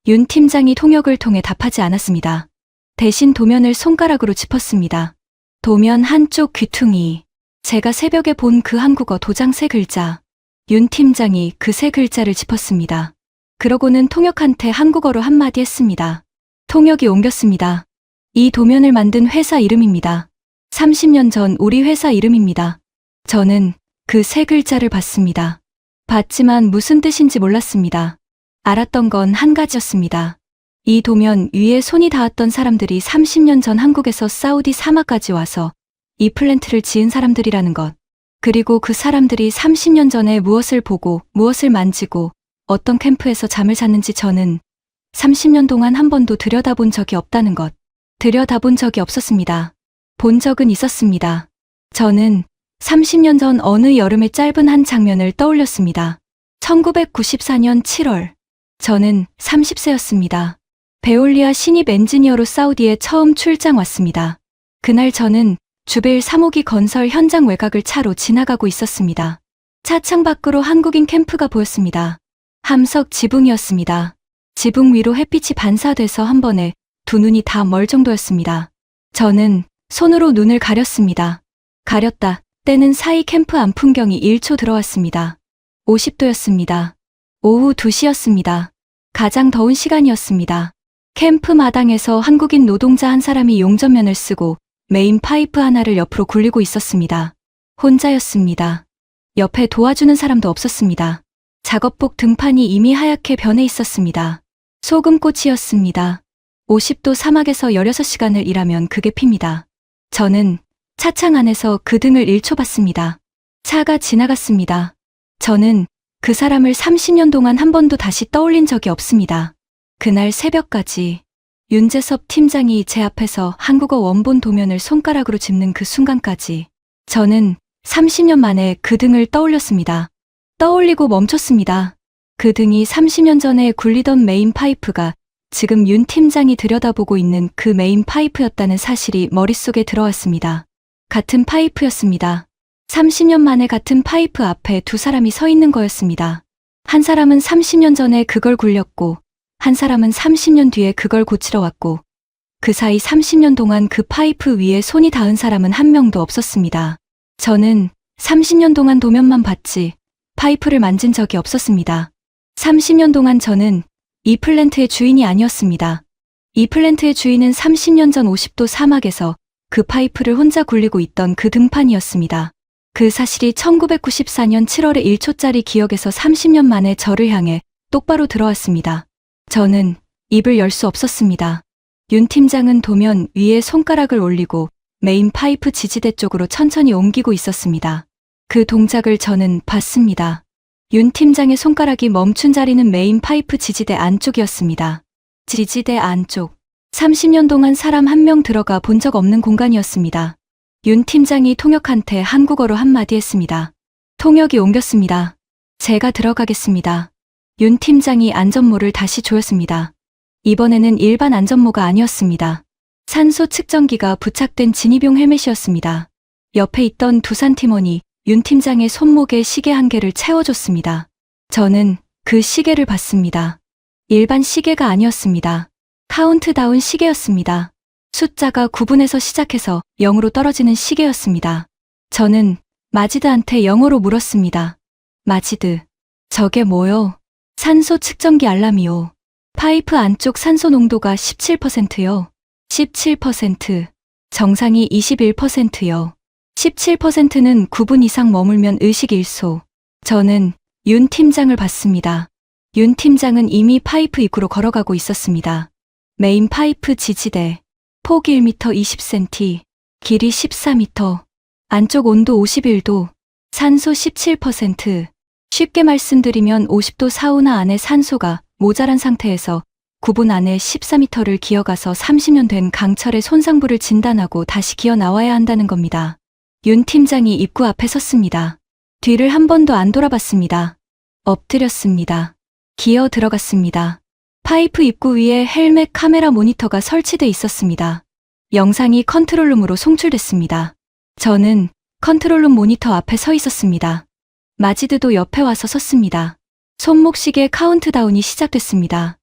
윤 팀장이 통역을 통해 답하지 않았습니다. 대신 도면을 손가락으로 짚었습니다. 도면 한쪽 귀퉁이. 제가 새벽에 본 그 한국어 도장 세 글자. 윤 팀장이 그 세 글자를 짚었습니다. 그러고는 통역한테 한국어로 한마디 했습니다. 통역이 옮겼습니다. 이 도면을 만든 회사 이름입니다. 30년 전 우리 회사 이름입니다. 저는 그 세 글자를 봤습니다. 봤지만 무슨 뜻인지 몰랐습니다. 알았던 건 한 가지였습니다. 이 도면 위에 손이 닿았던 사람들이 30년 전 한국에서 사우디 사막까지 와서 이 플랜트를 지은 사람들이라는 것. 그리고 그 사람들이 30년 전에 무엇을 보고 무엇을 만지고 어떤 캠프에서 잠을 잤는지 저는 30년 동안 한 번도 들여다본 적이 없다는 것. 들여다본 적이 없었습니다. 본 적은 있었습니다. 저는 30년 전 어느 여름의 짧은 한 장면을 떠올렸습니다. 1994년 7월. 저는 30세였습니다. 베올리아 신입 엔지니어로 사우디에 처음 출장 왔습니다. 그날 저는 주베일 3호기 건설 현장 외곽을 차로 지나가고 있었습니다. 차창 밖으로 한국인 캠프가 보였습니다. 함석 지붕이었습니다. 지붕 위로 햇빛이 반사돼서 한 번에 두 눈이 다 멀 정도였습니다. 저는 손으로 눈을 가렸습니다. 가렸다 떼는 사이 캠프 안 풍경이 1초 들어왔습니다. 50도였습니다. 오후 2시였습니다. 가장 더운 시간이었습니다. 캠프 마당에서 한국인 노동자 한 사람이 용접면을 쓰고 메인 파이프 하나를 옆으로 굴리고 있었습니다. 혼자였습니다. 옆에 도와주는 사람도 없었습니다. 작업복 등판이 이미 하얗게 변해 있었습니다. 소금꽃이었습니다. 50도 사막에서 16시간을 일하면 그게 피입니다. 저는 차창 안에서 그 등을 1초 봤습니다. 차가 지나갔습니다. 저는 그 사람을 30년 동안 한 번도 다시 떠올린 적이 없습니다. 그날 새벽까지 윤재섭 팀장이 제 앞에서 한국어 원본 도면을 손가락으로 짚는 그 순간까지 저는 30년 만에 그 등을 떠올렸습니다. 떠올리고 멈췄습니다. 그 등이 30년 전에 굴리던 메인 파이프가 지금 윤 팀장이 들여다보고 있는 그 메인 파이프였다는 사실이 머릿속에 들어왔습니다. 같은 파이프였습니다. 30년 만에 같은 파이프 앞에 두 사람이 서 있는 거였습니다. 한 사람은 30년 전에 그걸 굴렸고 한 사람은 30년 뒤에 그걸 고치러 왔고 그 사이 30년 동안 그 파이프 위에 손이 닿은 사람은 한 명도 없었습니다. 저는 30년 동안 도면만 봤지 파이프를 만진 적이 없었습니다. 30년 동안 저는 이 플랜트의 주인이 아니었습니다. 이 플랜트의 주인은 30년 전 50도 사막에서 그 파이프를 혼자 굴리고 있던 그 등판이었습니다. 그 사실이 1994년 7월의 1초짜리 기억에서 30년 만에 저를 향해 똑바로 들어왔습니다. 저는 입을 열 수 없었습니다. 윤 팀장은 도면 위에 손가락을 올리고 메인 파이프 지지대 쪽으로 천천히 옮기고 있었습니다. 그 동작을 저는 봤습니다. 윤 팀장의 손가락이 멈춘 자리는 메인 파이프 지지대 안쪽이었습니다. 지지대 안쪽. 30년 동안 사람 한 명 들어가 본 적 없는 공간이었습니다. 윤 팀장이 통역한테 한국어로 한마디 했습니다. 통역이 옮겼습니다. 제가 들어가겠습니다. 윤 팀장이 안전모를 다시 조였습니다. 이번에는 일반 안전모가 아니었습니다. 산소 측정기가 부착된 진입용 헬멧이었습니다. 옆에 있던 두산 팀원이 윤 팀장의 손목에 시계 한 개를 채워줬습니다. 저는 그 시계를 봤습니다. 일반 시계가 아니었습니다. 카운트다운 시계였습니다. 숫자가 9분에서 시작해서 0으로 떨어지는 시계였습니다. 저는 마지드한테 영어로 물었습니다. 마지드, 저게 뭐요? 산소 측정기 알람이요. 파이프 안쪽 산소 농도가 17%요. 17%. 정상이 21%요. 17%는 9분 이상 머물면 의식일소. 저는 윤 팀장을 봤습니다. 윤 팀장은 이미 파이프 입구로 걸어가고 있었습니다. 메인 파이프 지지대, 폭 1m 20cm, 길이 14m, 안쪽 온도 51도, 산소 17%. 쉽게 말씀드리면 50도 사우나 안에 산소가 모자란 상태에서 9분 안에 14m를 기어가서 30년 된 강철의 손상부를 진단하고 다시 기어 나와야 한다는 겁니다. 윤 팀장이 입구 앞에 섰습니다. 뒤를 한 번도 안 돌아봤습니다. 엎드렸습니다. 기어 들어갔습니다. 파이프 입구 위에 헬멧 카메라 모니터가 설치돼 있었습니다. 영상이 컨트롤룸으로 송출됐습니다. 저는 컨트롤룸 모니터 앞에 서 있었습니다. 마지드도 옆에 와서 섰습니다. 손목시계 카운트다운이 시작됐습니다.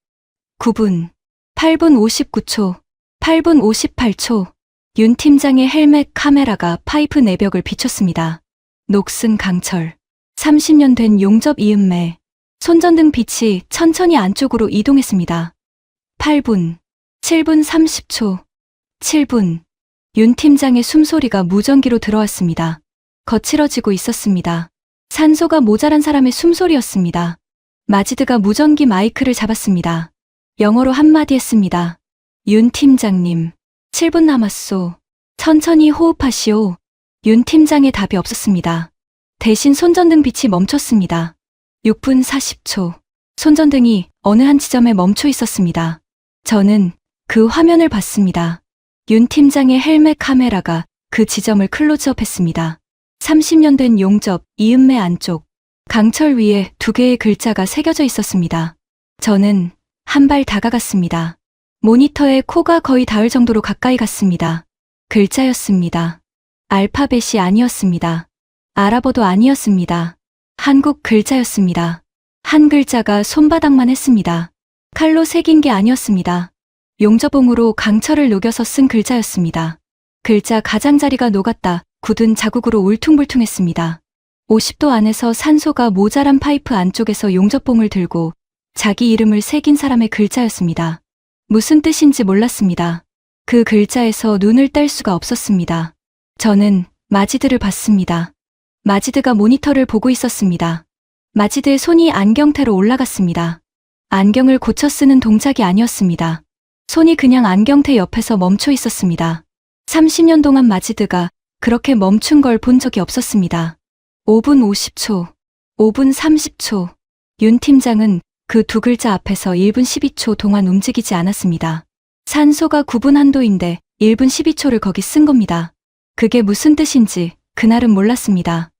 9분, 8분 59초, 8분 58초. 윤 팀장의 헬멧 카메라가 파이프 내벽을 비췄습니다. 녹슨 강철, 30년 된 용접 이음매, 손전등 빛이 천천히 안쪽으로 이동했습니다. 8분, 7분 30초, 7분. 윤 팀장의 숨소리가 무전기로 들어왔습니다. 거칠어지고 있었습니다. 산소가 모자란 사람의 숨소리였습니다. 마지드가 무전기 마이크를 잡았습니다. 영어로 한마디 했습니다. 윤 팀장님, 7분 남았소. 천천히 호흡하시오. 윤 팀장의 답이 없었습니다. 대신 손전등 빛이 멈췄습니다. 6분 40초. 손전등이 어느 한 지점에 멈춰 있었습니다. 저는 그 화면을 봤습니다. 윤 팀장의 헬멧 카메라가 그 지점을 클로즈업했습니다. 30년 된 용접, 이음매 안쪽. 강철 위에 2개의 글자가 새겨져 있었습니다. 저는 한 발 다가갔습니다. 모니터에 코가 거의 닿을 정도로 가까이 갔습니다. 글자였습니다. 알파벳이 아니었습니다. 아랍어도 아니었습니다. 한국 글자였습니다. 한 글자가 손바닥만 했습니다. 칼로 새긴 게 아니었습니다. 용접봉으로 강철을 녹여서 쓴 글자였습니다. 글자 가장자리가 녹았다 굳은 자국으로 울퉁불퉁했습니다. 50도 안에서 산소가 모자란 파이프 안쪽에서 용접봉을 들고 자기 이름을 새긴 사람의 글자였습니다. 무슨 뜻인지 몰랐습니다. 그 글자에서 눈을 뗄 수가 없었습니다. 저는 마지드를 봤습니다. 마지드가 모니터를 보고 있었습니다. 마지드의 손이 안경테로 올라갔습니다. 안경을 고쳐 쓰는 동작이 아니었습니다. 손이 그냥 안경테 옆에서 멈춰 있었습니다. 30년 동안 마지드가 그렇게 멈춘 걸 본 적이 없었습니다. 5분 50초, 5분 30초. 윤 팀장은 그 2글자 앞에서 1분 12초 동안 움직이지 않았습니다. 산소가 9분 한도인데 1분 12초를 거기 쓴 겁니다. 그게 무슨 뜻인지 그날은 몰랐습니다.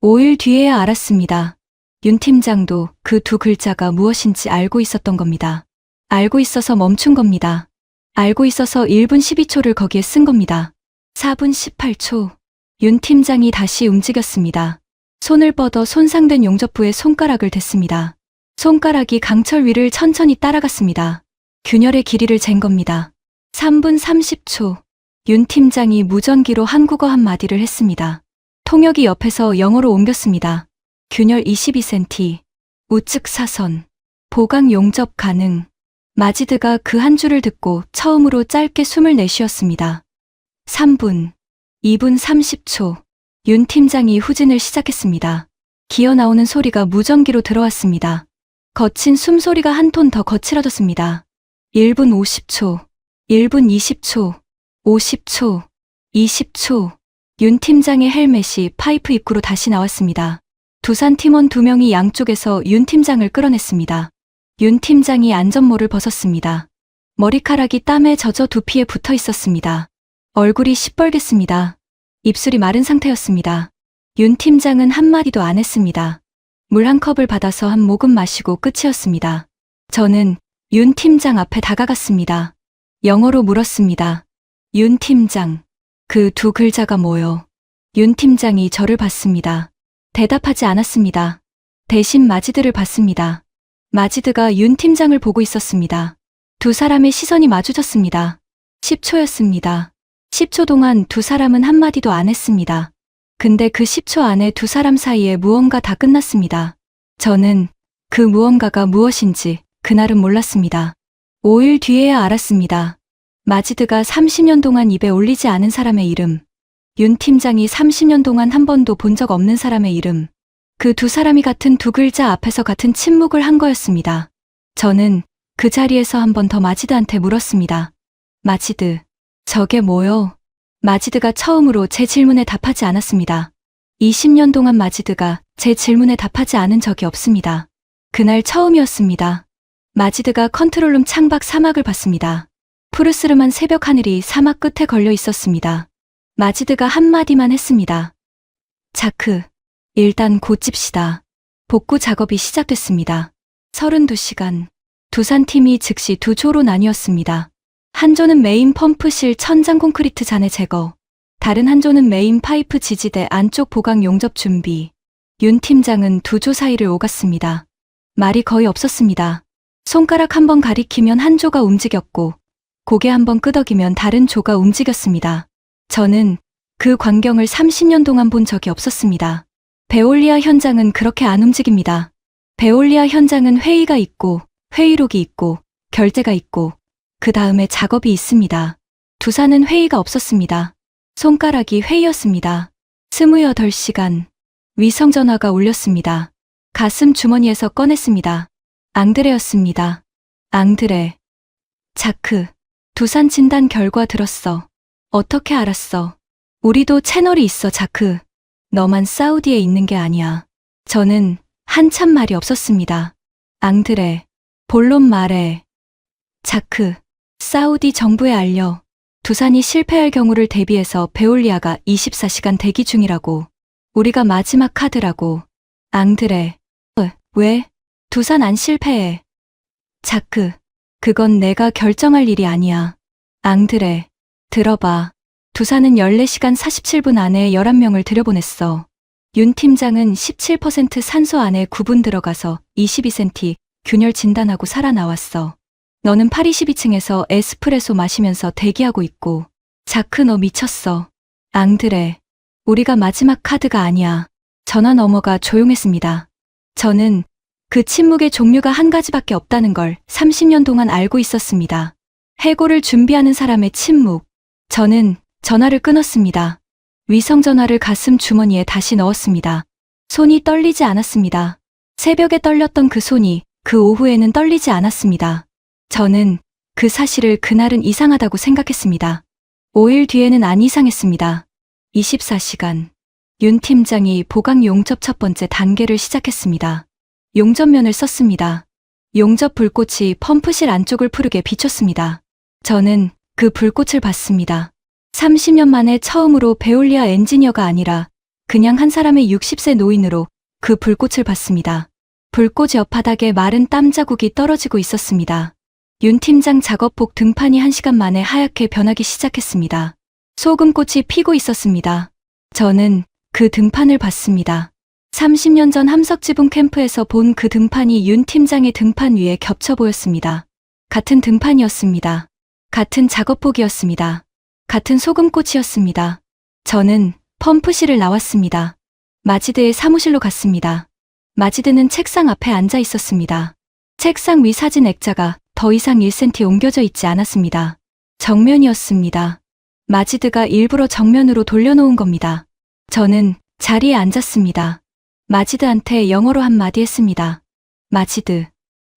5일 뒤에야 알았습니다. 윤 팀장도 그 2글자가 무엇인지 알고 있었던 겁니다. 알고 있어서 멈춘 겁니다. 알고 있어서 1분 12초를 거기에 쓴 겁니다. 4분 18초. 윤 팀장이 다시 움직였습니다. 손을 뻗어 손상된 용접부에 손가락을 댔습니다. 손가락이 강철 위를 천천히 따라갔습니다. 균열의 길이를 잰 겁니다. 3분 30초. 윤 팀장이 무전기로 한국어 한마디를 했습니다. 통역이 옆에서 영어로 옮겼습니다. 균열 22cm. 우측 사선. 보강 용접 가능. 마지드가 그 한 줄을 듣고 처음으로 짧게 숨을 내쉬었습니다. 3분. 2분 30초. 윤 팀장이 후진을 시작했습니다. 기어 나오는 소리가 무전기로 들어왔습니다. 거친 숨소리가 한 톤 더 거칠어졌습니다. 1분 50초. 1분 20초. 50초. 20초. 윤 팀장의 헬멧이 파이프 입구로 다시 나왔습니다. 두산 팀원 2명이 양쪽에서 윤 팀장을 끌어냈습니다. 윤 팀장이 안전모를 벗었습니다. 머리카락이 땀에 젖어 두피에 붙어 있었습니다. 얼굴이 시뻘갰습니다. 입술이 마른 상태였습니다. 윤 팀장은 한마디도 안 했습니다. 물 한 컵을 받아서 한 모금 마시고 끝이었습니다. 저는 윤 팀장 앞에 다가갔습니다. 영어로 물었습니다. 윤 팀장, 그 2글자가 뭐요? 윤 팀장이 저를 봤습니다. 대답하지 않았습니다. 대신 마지드를 봤습니다. 마지드가 윤 팀장을 보고 있었습니다. 2 사람의 시선이 마주쳤습니다. 10초였습니다. 10초 동안 2 사람은 한마디도 안 했습니다. 근데 그 10초 안에 2 사람 사이에 무언가 다 끝났습니다. 저는 그 무언가가 무엇인지 그날은 몰랐습니다. 5일 뒤에야 알았습니다. 마지드가 30년 동안 입에 올리지 않은 사람의 이름. 윤 팀장이 30년 동안 한 번도 본 적 없는 사람의 이름. 그 두 사람이 같은 두 글자 앞에서 같은 침묵을 한 거였습니다. 저는 그 자리에서 한 번 더 마지드한테 물었습니다. 마지드, 저게 뭐요? 마지드가 처음으로 제 질문에 답하지 않았습니다. 20년 동안 마지드가 제 질문에 답하지 않은 적이 없습니다. 그날 처음이었습니다. 마지드가 컨트롤룸 창밖 사막을 봤습니다. 푸르스름한 새벽 하늘이 사막 끝에 걸려 있었습니다. 마지드가 한마디만 했습니다. 자크, 일단 곧 집시다. 복구 작업이 시작됐습니다. 32시간. 두산팀이 즉시 두 조로 나뉘었습니다. 한 조는 메인 펌프실 천장 콘크리트 잔해 제거, 다른 한 조는 메인 파이프 지지대 안쪽 보강 용접 준비. 윤 팀장은 두 조 사이를 오갔습니다. 말이 거의 없었습니다. 손가락 한 번 가리키면 한 조가 움직였고, 고개 한 번 끄덕이면 다른 조가 움직였습니다. 저는 그 광경을 30년 동안 본 적이 없었습니다. 베올리아 현장은 그렇게 안 움직입니다. 베올리아 현장은 회의가 있고, 회의록이 있고, 결제가 있고, 그 다음에 작업이 있습니다. 두산은 회의가 없었습니다. 손가락이 회의였습니다. 28시간. 위성전화가 울렸습니다. 가슴 주머니에서 꺼냈습니다. 앙드레였습니다. 앙드레. 자크. 두산 진단 결과 들었어. 어떻게 알았어? 우리도 채널이 있어, 자크. 너만 사우디에 있는 게 아니야. 저는 한참 말이 없었습니다. 앙드레. 본론 말해. 자크. 사우디 정부에 알려. 두산이 실패할 경우를 대비해서 베올리아가 24시간 대기 중이라고. 우리가 마지막 카드라고. 앙드레. 왜? 두산 안 실패해. 자크. 그건 내가 결정할 일이 아니야. 앙드레. 들어봐. 두산은 14시간 47분 안에 11명을 들여보냈어. 윤 팀장은 17% 산소 안에 9분 들어가서 22cm 균열 진단하고 살아나왔어. 너는 822층에서 에스프레소 마시면서 대기하고 있고. 자크, 너 미쳤어. 앙드레. 우리가 마지막 카드가 아니야. 전화 너머가 조용했습니다. 저는 그 침묵의 종류가 한 가지밖에 없다는 걸 30년 동안 알고 있었습니다. 해고를 준비하는 사람의 침묵. 저는 전화를 끊었습니다. 위성전화를 가슴 주머니에 다시 넣었습니다. 손이 떨리지 않았습니다. 새벽에 떨렸던 그 손이 그 오후에는 떨리지 않았습니다. 저는 그 사실을 그날은 이상하다고 생각했습니다. 5일 뒤에는 안 이상했습니다. 24시간. 윤 팀장이 보강 용접 첫 번째 단계를 시작했습니다. 용접면을 썼습니다. 용접 불꽃이 펌프실 안쪽을 푸르게 비췄습니다. 저는 그 불꽃을 봤습니다. 30년 만에 처음으로 베올리아 엔지니어가 아니라 그냥 한 사람의 60세 노인으로 그 불꽃을 봤습니다. 불꽃 옆바닥에 마른 땀 자국이 떨어지고 있었습니다. 윤 팀장 작업복 등판이 1시간 만에 하얗게 변하기 시작했습니다. 소금꽃이 피고 있었습니다. 저는 그 등판을 봤습니다. 30년 전 함석지붕 캠프에서 본 그 등판이 윤 팀장의 등판 위에 겹쳐 보였습니다. 같은 등판이었습니다. 같은 작업복이었습니다. 같은 소금꽃이었습니다. 저는 펌프실을 나왔습니다. 마지드의 사무실로 갔습니다. 마지드는 책상 앞에 앉아 있었습니다. 책상 위 사진 액자가 더 이상 1cm 옮겨져 있지 않았습니다. 정면이었습니다. 마지드가 일부러 정면으로 돌려놓은 겁니다. 저는 자리에 앉았습니다. 마지드한테 영어로 한마디 했습니다. 마지드,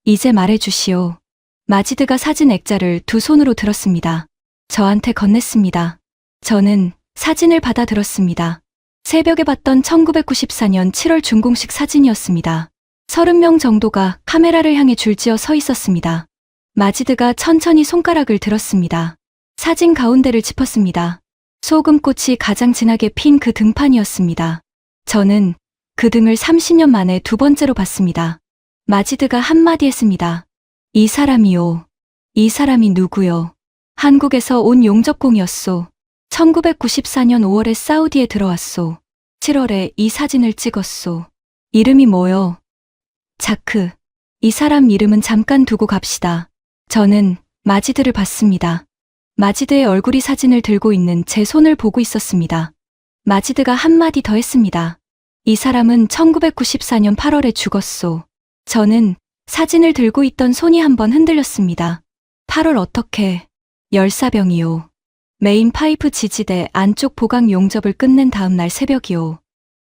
이제 말해주시오. 마지드가 사진 액자를 두 손으로 들었습니다. 저한테 건넸습니다. 저는 사진을 받아들었습니다. 새벽에 봤던 1994년 7월 준공식 사진이었습니다. 30명 정도가 카메라를 향해 줄지어 서 있었습니다. 마지드가 천천히 손가락을 들었습니다. 사진 가운데를 짚었습니다. 소금꽃이 가장 진하게 핀 그 등판이었습니다. 저는 그 등을 30년 만에 두 번째로 봤습니다. 마지드가 한마디 했습니다. 이 사람이요. 이 사람이 누구요? 한국에서 온 용접공이었소. 1994년 5월에 사우디에 들어왔소. 7월에 이 사진을 찍었소. 이름이 뭐요? 자크. 이 사람 이름은 잠깐 두고 갑시다. 저는 마지드를 봤습니다. 마지드의 얼굴이 사진을 들고 있는 제 손을 보고 있었습니다. 마지드가 한마디 더 했습니다. 이 사람은 1994년 8월에 죽었소. 저는 사진을 들고 있던 손이 한번 흔들렸습니다. 8월 어떻게? 열사병이요. 메인 파이프 지지대 안쪽 보강 용접을 끝낸 다음 날 새벽이요.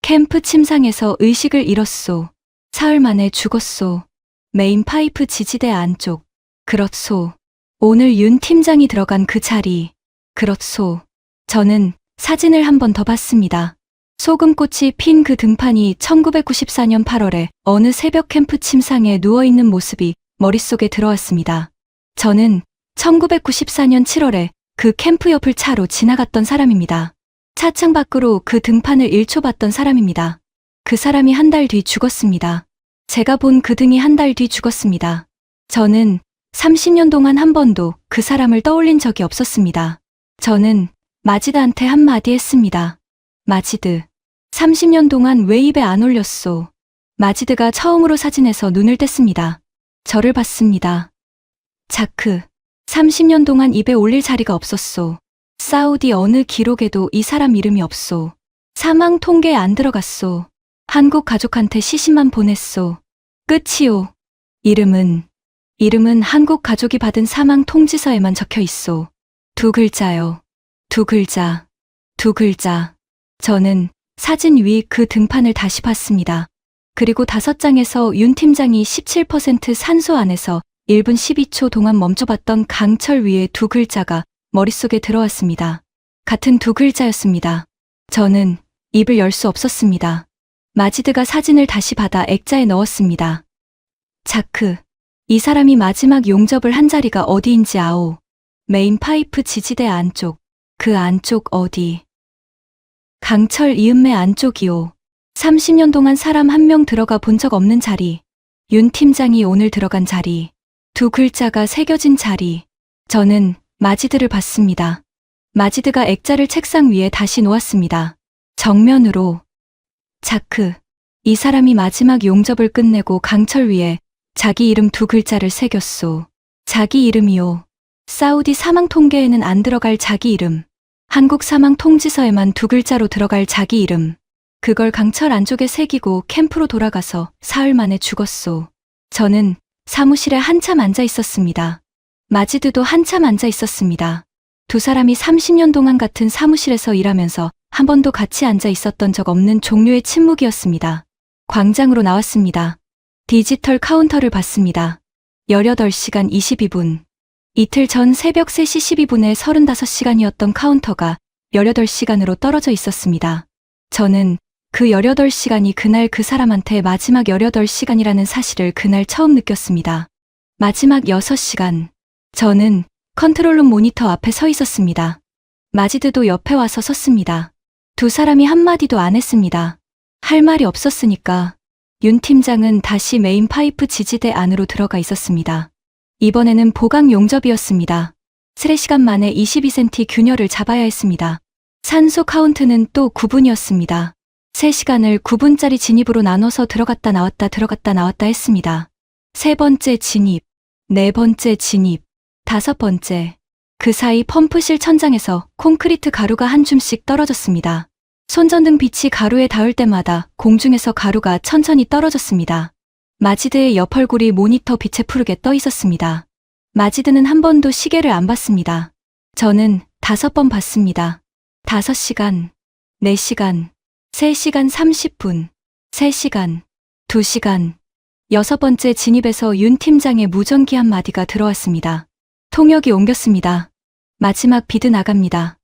캠프 침상에서 의식을 잃었소. 사흘 만에 죽었소. 메인 파이프 지지대 안쪽. 그렇소. 오늘 윤 팀장이 들어간 그 자리. 그렇소. 저는 사진을 한 번 더 봤습니다. 소금꽃이 핀 그 등판이 1994년 8월에 어느 새벽 캠프 침상에 누워있는 모습이 머릿속에 들어왔습니다. 저는 1994년 7월에 그 캠프 옆을 차로 지나갔던 사람입니다. 차창 밖으로 그 등판을 1초 봤던 사람입니다. 그 사람이 한 달 뒤 죽었습니다. 제가 본 그 등이 한 달 뒤 죽었습니다. 저는 30년 동안 한 번도 그 사람을 떠올린 적이 없었습니다. 저는 마지드한테 한마디 했습니다. 마지드, 30년 동안 왜 입에 안 올렸소? 마지드가 처음으로 사진에서 눈을 뗐습니다. 저를 봤습니다. 자크, 30년 동안 입에 올릴 자리가 없었소. 사우디 어느 기록에도 이 사람 이름이 없소. 사망 통계에 안 들어갔소. 한국 가족한테 시신만 보냈소. 끝이요. 이름은 한국 가족이 받은 사망 통지서에만 적혀 있소. 두 글자요. 두 글자. 두 글자. 저는 사진 위 그 등판을 다시 봤습니다. 그리고 5장에서 윤 팀장이 17% 산소 안에서 1분 12초 동안 멈춰봤던 강철 위에 두 글자가 머릿속에 들어왔습니다. 같은 두 글자였습니다. 저는 입을 열 수 없었습니다. 마지드가 사진을 다시 받아 액자에 넣었습니다. 자크, 이 사람이 마지막 용접을 한 자리가 어디인지 아오. 메인 파이프 지지대 안쪽. 그 안쪽 어디? 강철 이음매 안쪽이오. 30년 동안 사람 한 명 들어가 본 적 없는 자리. 윤 팀장이 오늘 들어간 자리. 두 글자가 새겨진 자리. 저는 마지드를 봤습니다. 마지드가 액자를 책상 위에 다시 놓았습니다. 정면으로. 자크, 이 사람이 마지막 용접을 끝내고 강철 위에 자기 이름 두 글자를 새겼소. 자기 이름이요. 사우디 사망 통계에는 안 들어갈 자기 이름. 한국 사망 통지서에만 두 글자로 들어갈 자기 이름. 그걸 강철 안쪽에 새기고 캠프로 돌아가서 사흘 만에 죽었소. 저는 사무실에 한참 앉아 있었습니다. 마지드도 한참 앉아 있었습니다. 두 사람이 30년 동안 같은 사무실에서 일하면서 한 번도 같이 앉아 있었던 적 없는 종류의 침묵이었습니다. 광장으로 나왔습니다. 디지털 카운터를 봤습니다. 18시간 22분. 이틀 전 새벽 3시 12분에 35시간이었던 카운터가 18시간으로 떨어져 있었습니다. 저는 그 18시간이 그날 그 사람한테 마지막 18시간이라는 사실을 그날 처음 느꼈습니다. 마지막 6시간. 저는 컨트롤룸 모니터 앞에 서 있었습니다. 마지드도 옆에 와서 섰습니다. 두 사람이 한마디도 안 했습니다. 할 말이 없었으니까. 윤 팀장은 다시 메인 파이프 지지대 안으로 들어가 있었습니다. 이번에는 보강 용접이었습니다. 3시간 만에 22cm 균열을 잡아야 했습니다. 산소 카운트는 또 9분이었습니다. 3시간을 9분짜리 진입으로 나눠서 들어갔다 나왔다 했습니다. 세 번째 진입, 네 번째 진입, 다섯 번째. 그 사이 펌프실 천장에서 콘크리트 가루가 한 줌씩 떨어졌습니다. 손전등 빛이 가루에 닿을 때마다 공중에서 가루가 천천히 떨어졌습니다. 마지드의 옆 얼굴이 모니터 빛에 푸르게 떠 있었습니다. 마지드는 한 번도 시계를 안 봤습니다. 저는 5번 봤습니다. 5시간, 4시간, 3시간 30분, 3시간, 2시간. 6번째 진입에서 윤 팀장의 무전기 한 마디가 들어왔습니다. 통역이 옮겼습니다. 마지막 비드 나갑니다.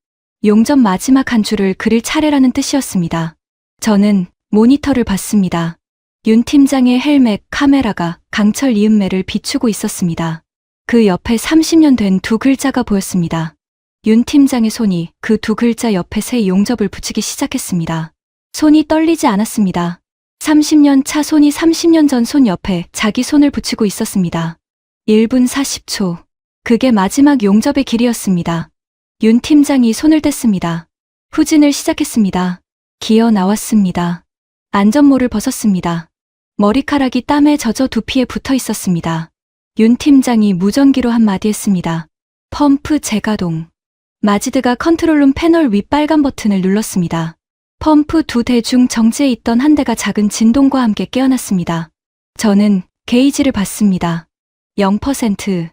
용접 마지막 한 줄을 그릴 차례라는 뜻이었습니다. 저는 모니터를 봤습니다. 윤 팀장의 헬멧, 카메라가 강철 이음매를 비추고 있었습니다. 그 옆에 30년 된 두 글자가 보였습니다. 윤 팀장의 손이 그 두 글자 옆에 새 용접을 붙이기 시작했습니다. 손이 떨리지 않았습니다. 30년 차 손이 30년 전 손 옆에 자기 손을 붙이고 있었습니다. 1분 40초. 그게 마지막 용접의 길이었습니다. 윤 팀장이 손을 뗐습니다. 후진을 시작했습니다. 기어 나왔습니다. 안전모를 벗었습니다. 머리카락이 땀에 젖어 두피에 붙어 있었습니다. 윤 팀장이 무전기로 한마디 했습니다. 펌프 재가동. 마지드가 컨트롤룸 패널 위 빨간 버튼을 눌렀습니다. 펌프 두 대 중 정지해 있던 한 대가 작은 진동과 함께 깨어났습니다. 저는 게이지를 봤습니다. 0%,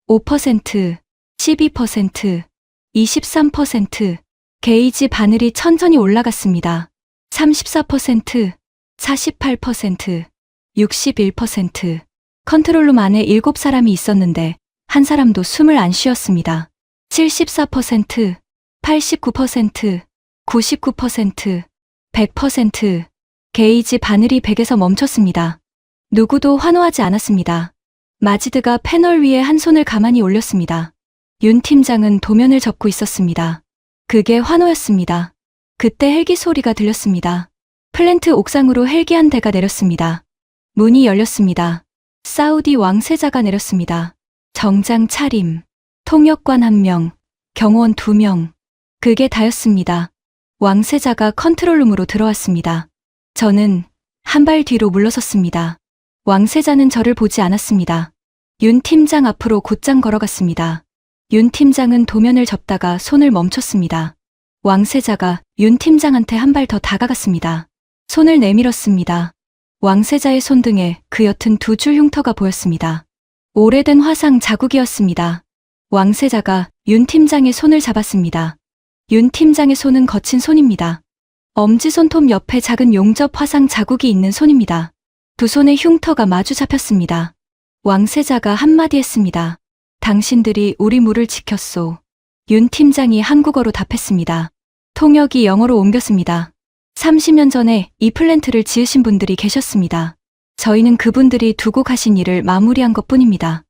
5%, 12%, 23%. 게이지 바늘이 천천히 올라갔습니다. 34%, 48%, 61%. 컨트롤룸 안에 7사람이 있었는데 한 사람도 숨을 안 쉬었습니다. 74%, 89%, 99%, 100%. 게이지 바늘이 100에서 멈췄습니다. 누구도 환호하지 않았습니다. 마지드가 패널 위에 한 손을 가만히 올렸습니다. 윤 팀장은 도면을 접고 있었습니다. 그게 환호였습니다. 그때 헬기 소리가 들렸습니다. 플랜트 옥상으로 헬기 한 대가 내렸습니다. 문이 열렸습니다. 사우디 왕세자가 내렸습니다. 정장 차림, 통역관 1명, 경호원 2명. 그게 다였습니다. 왕세자가 컨트롤룸으로 들어왔습니다. 저는 한 발 뒤로 물러섰습니다. 왕세자는 저를 보지 않았습니다. 윤 팀장 앞으로 곧장 걸어갔습니다. 윤 팀장은 도면을 접다가 손을 멈췄습니다. 왕세자가 윤 팀장한테 한 발 더 다가갔습니다. 손을 내밀었습니다. 왕세자의 손등에 그 옅은 2줄 흉터가 보였습니다. 오래된 화상 자국이었습니다. 왕세자가 윤 팀장의 손을 잡았습니다. 윤 팀장의 손은 거친 손입니다. 엄지손톱 옆에 작은 용접 화상 자국이 있는 손입니다. 두 손의 흉터가 마주 잡혔습니다. 왕세자가 한마디 했습니다. 당신들이 우리 물을 지켰소. 윤 팀장이 한국어로 답했습니다. 통역이 영어로 옮겼습니다. 30년 전에 이 플랜트를 지으신 분들이 계셨습니다. 저희는 그분들이 두고 가신 일을 마무리한 것뿐입니다.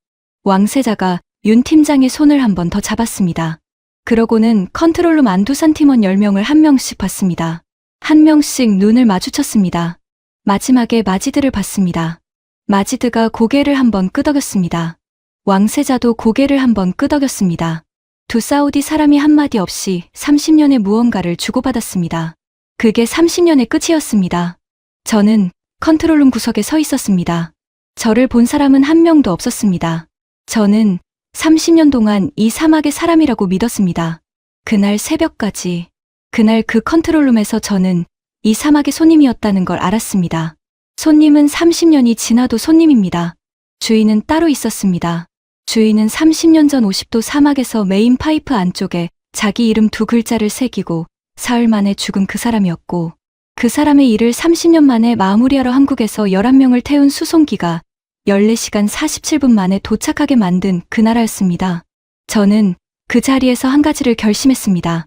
왕세자가 윤 팀장의 손을 한 번 더 잡았습니다. 그러고는 컨트롤룸 안두산 팀원 10명을 한 명씩 봤습니다. 한 명씩 눈을 마주쳤습니다. 마지막에 마지드를 봤습니다. 마지드가 고개를 한번 끄덕였습니다. 왕세자도 고개를 한번 끄덕였습니다. 두 사우디 사람이 한마디 없이 30년의 무언가를 주고받았습니다. 그게 30년의 끝이었습니다. 저는 컨트롤룸 구석에 서 있었습니다. 저를 본 사람은 한 명도 없었습니다. 저는 30년 동안 이 사막의 사람이라고 믿었습니다. 그날 새벽까지, 그날 그 컨트롤룸에서 저는 이 사막의 손님이었다는 걸 알았습니다. 손님은 30년이 지나도 손님입니다. 주인은 따로 있었습니다. 주인은 30년 전 50도 사막에서 메인 파이프 안쪽에 자기 이름 2글자를 새기고 사흘 만에 죽은 그 사람이었고, 그 사람의 일을 30년 만에 마무리하러 한국에서 11명을 태운 수송기가 14시간 47분 만에 도착하게 만든 그 나라였습니다. 저는 그 자리에서 한 가지를 결심했습니다.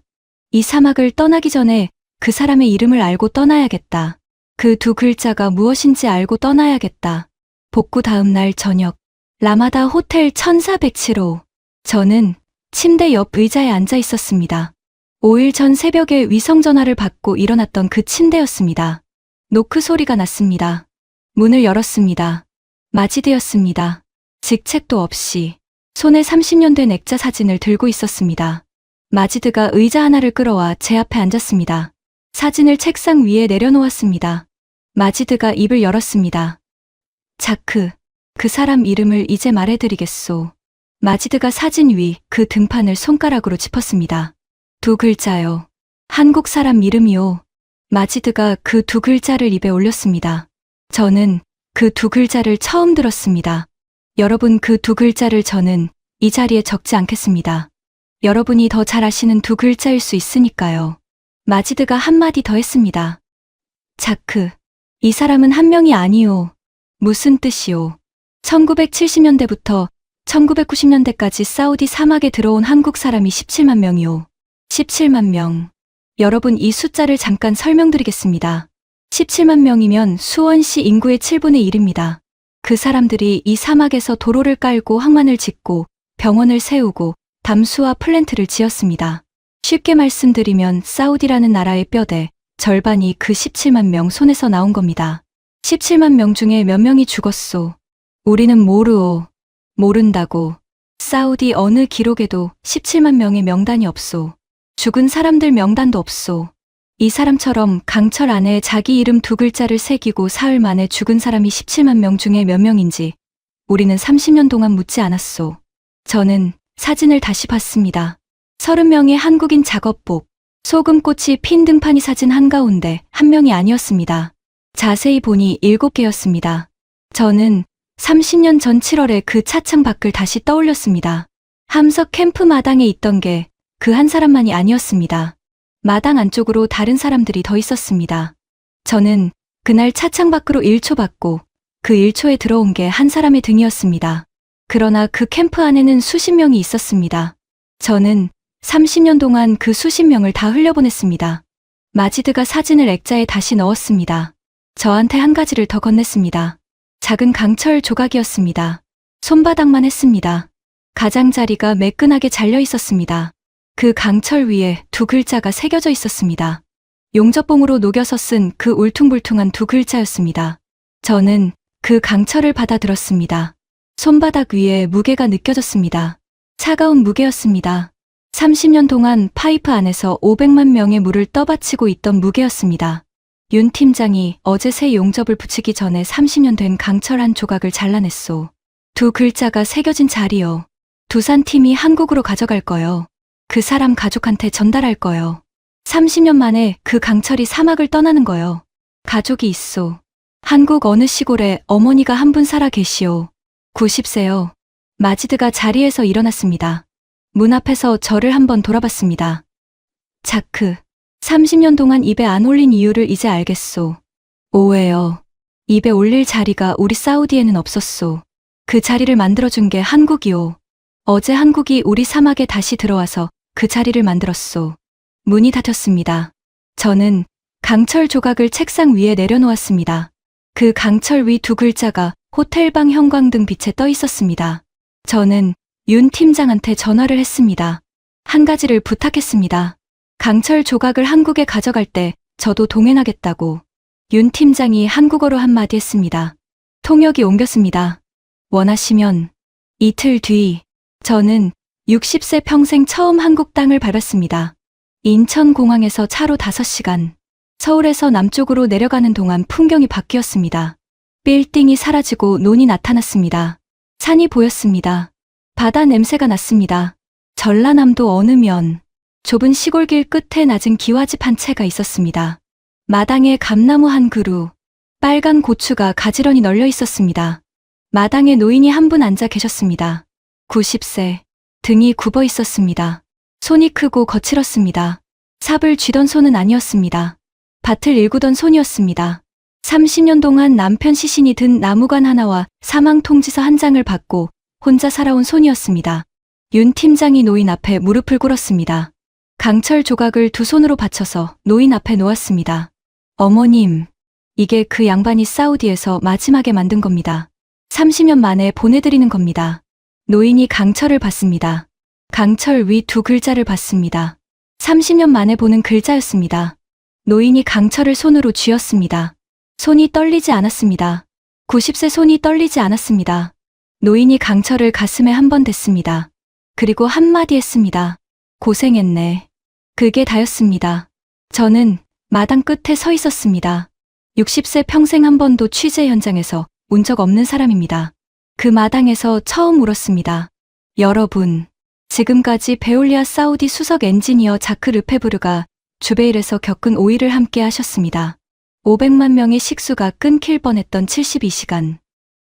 이 사막을 떠나기 전에 그 사람의 이름을 알고 떠나야겠다. 그 2글자가 무엇인지 알고 떠나야겠다. 복구 다음 날 저녁, 라마다 호텔 1407호. 저는 침대 옆 의자에 앉아 있었습니다. 5일 전 새벽에 위성전화를 받고 일어났던 그 침대였습니다. 노크 소리가 났습니다. 문을 열었습니다. 마지드였습니다. 직책도 없이 손에 30년 된 액자 사진을 들고 있었습니다. 마지드가 의자 하나를 끌어와 제 앞에 앉았습니다. 사진을 책상 위에 내려놓았습니다. 마지드가 입을 열었습니다. 자크, 그 사람 이름을 이제 말해드리겠소. 마지드가 사진 위 그 등판을 손가락으로 짚었습니다. 2글자요. 한국 사람 이름이요. 마지드가 그 2글자를 입에 올렸습니다. 저는 그 2글자를 처음 들었습니다. 여러분, 그 2글자를 저는 이 자리에 적지 않겠습니다. 여러분이 더 잘 아시는 2글자일 수 있으니까요. 마지드가 한마디 더 했습니다. 자크, 이 사람은 한 명이 아니오. 무슨 뜻이오? 1970년대부터 1990년대까지 사우디 사막에 들어온 한국 사람이 17만 명이오. 17만 명. 여러분, 이 숫자를 잠깐 설명드리겠습니다. 17만 명이면 수원시 인구의 7분의 1입니다. 그 사람들이 이 사막에서 도로를 깔고 항만을 짓고 병원을 세우고 담수화 플랜트를 지었습니다. 쉽게 말씀드리면 사우디라는 나라의 뼈대 절반이 그 17만 명 손에서 나온 겁니다. 17만 명 중에 몇 명이 죽었소. 우리는 모르오. 모른다고. 사우디 어느 기록에도 17만 명의 명단이 없소. 죽은 사람들 명단도 없소. 이 사람처럼 강철 안에 자기 이름 2글자를 새기고 사흘 만에 죽은 사람이 17만 명 중에 몇 명인지 우리는 30년 동안 묻지 않았소. 저는 사진을 다시 봤습니다. 30명의 한국인 작업복, 소금꽃이 핀 등판이 사진 한가운데 한 명이 아니었습니다. 자세히 보니 7개였습니다. 저는 30년 전 7월에 그 차창 밖을 다시 떠올렸습니다. 함석 캠프 마당에 있던 게 그 한 사람만이 아니었습니다. 마당 안쪽으로 다른 사람들이 더 있었습니다. 저는 그날 차창 밖으로 1초 봤고 그 1초에 들어온 게 한 사람의 등이었습니다. 그러나 그 캠프 안에는 수십 명이 있었습니다. 저는 30년 동안 그 수십 명을 다 흘려보냈습니다. 마지드가 사진을 액자에 다시 넣었습니다. 저한테 한 가지를 더 건넸습니다. 작은 강철 조각이었습니다. 손바닥만 했습니다. 가장자리가 매끈하게 잘려 있었습니다. 그 강철 위에 두 글자가 새겨져 있었습니다. 용접봉으로 녹여서 쓴 그 울퉁불퉁한 두 글자였습니다. 저는 그 강철을 받아들었습니다. 손바닥 위에 무게가 느껴졌습니다. 차가운 무게였습니다. 30년 동안 파이프 안에서 500만 명의 물을 떠받치고 있던 무게였습니다. 윤 팀장이 어제 새 용접을 붙이기 전에 30년 된 강철 한 조각을 잘라냈소. 두 글자가 새겨진 자리요. 두산팀이 한국으로 가져갈 거요. 그 사람 가족한테 전달할 거요. 30년 만에 그 강철이 사막을 떠나는 거요. 가족이 있소. 한국 어느 시골에 어머니가 한 분 살아 계시오. 90세요. 마지드가 자리에서 일어났습니다. 문 앞에서 저를 한번 돌아봤습니다. 자크. 30년 동안 입에 안 올린 이유를 이제 알겠소. 오해요. 입에 올릴 자리가 우리 사우디에는 없었소. 그 자리를 만들어준 게 한국이오. 어제 한국이 우리 사막에 다시 들어와서 그 자리를 만들었소. 문이 닫혔습니다. 저는 강철 조각을 책상 위에 내려놓았습니다. 그 강철 위 두 글자가 호텔방 형광등 빛에 떠 있었습니다. 저는 윤 팀장한테 전화를 했습니다. 한 가지를 부탁했습니다. 강철 조각을 한국에 가져갈 때 저도 동행하겠다고. 윤 팀장이 한국어로 한마디 했습니다. 통역이 옮겼습니다. 원하시면. 이틀 뒤 저는 60세 평생 처음 한국 땅을 밟았습니다. 인천공항에서 차로 5시간. 서울에서 남쪽으로 내려가는 동안 풍경이 바뀌었습니다. 빌딩이 사라지고 논이 나타났습니다. 산이 보였습니다. 바다 냄새가 났습니다. 전라남도 어느 면. 좁은 시골길 끝에 낮은 기와집 한 채가 있었습니다. 마당에 감나무 한 그루. 빨간 고추가 가지런히 널려 있었습니다. 마당에 노인이 한 분 앉아 계셨습니다. 90세. 등이 굽어 있었습니다. 손이 크고 거칠었습니다. 삽을 쥐던 손은 아니었습니다. 밭을 일구던 손이었습니다. 30년 동안 남편 시신이 든 나무관 하나와 사망 통지서 한 장을 받고 혼자 살아온 손이었습니다. 윤 팀장이 노인 앞에 무릎을 꿇었습니다. 강철 조각을 두 손으로 받쳐서 노인 앞에 놓았습니다. 어머님, 이게 그 양반이 사우디에서 마지막에 만든 겁니다. 30년 만에 보내드리는 겁니다. 노인이 강철을 받습니다. 강철 위 두 글자를 받습니다. 30년 만에 보는 글자였습니다. 노인이 강철을 손으로 쥐었습니다. 손이 떨리지 않았습니다. 90세 손이 떨리지 않았습니다. 노인이 강철을 가슴에 한 번 댔습니다. 그리고 한마디 했습니다. 고생했네. 그게 다였습니다. 저는 마당 끝에 서 있었습니다. 60세 평생 한 번도 취재 현장에서 운 적 없는 사람입니다. 그 마당에서 처음 울었습니다. 여러분, 지금까지 베올리아 사우디 수석 엔지니어 자크 르페브르가 주베일에서 겪은 5일을 함께 하셨습니다. 500만 명의 식수가 끊길 뻔했던 72시간.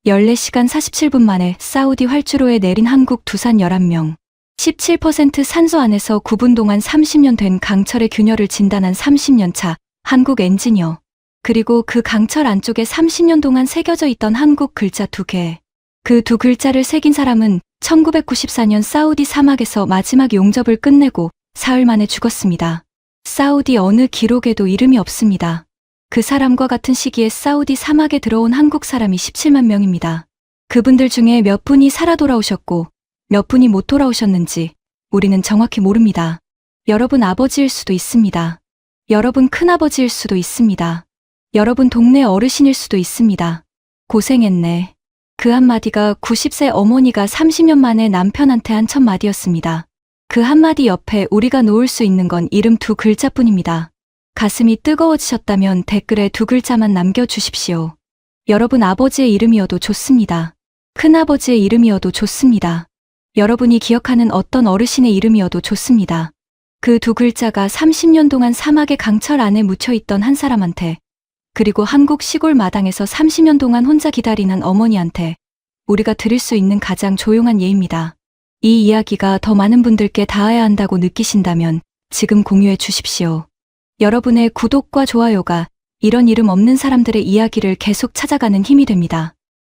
14시간 47분 만에 사우디 활주로에 내린 한국 두산 11명. 17% 산소 안에서 9분 동안 30년 된 강철의 균열을 진단한 30년 차 한국 엔지니어. 그리고 그 강철 안쪽에 30년 동안 새겨져 있던 한국 글자 2개. 그 두 글자를 새긴 사람은 1994년 사우디 사막에서 마지막 용접을 끝내고 사흘 만에 죽었습니다. 사우디 어느 기록에도 이름이 없습니다. 그 사람과 같은 시기에 사우디 사막에 들어온 한국 사람이 17만 명입니다. 그분들 중에 몇 분이 살아 돌아오셨고 몇 분이 못 돌아오셨는지 우리는 정확히 모릅니다. 여러분 아버지일 수도 있습니다. 여러분 큰아버지일 수도 있습니다. 여러분 동네 어르신일 수도 있습니다. 고생했네. 그 한마디가 90세 어머니가 30년 만에 남편한테 한 첫마디였습니다. 그 한마디 옆에 우리가 놓을 수 있는 건 이름 두 글자뿐입니다. 가슴이 뜨거워지셨다면 댓글에 두 글자만 남겨주십시오. 여러분 아버지의 이름이어도 좋습니다. 큰아버지의 이름이어도 좋습니다. 여러분이 기억하는 어떤 어르신의 이름이어도 좋습니다. 그 두 글자가 30년 동안 사막의 강철 안에 묻혀있던 한 사람한테, 그리고 한국 시골 마당에서 30년 동안 혼자 기다리는 어머니한테 우리가 드릴 수 있는 가장 조용한 예입니다. 이 이야기가 더 많은 분들께 닿아야 한다고 느끼신다면 지금 공유해 주십시오. 여러분의 구독과 좋아요가 이런 이름 없는 사람들의 이야기를 계속 찾아가는 힘이 됩니다.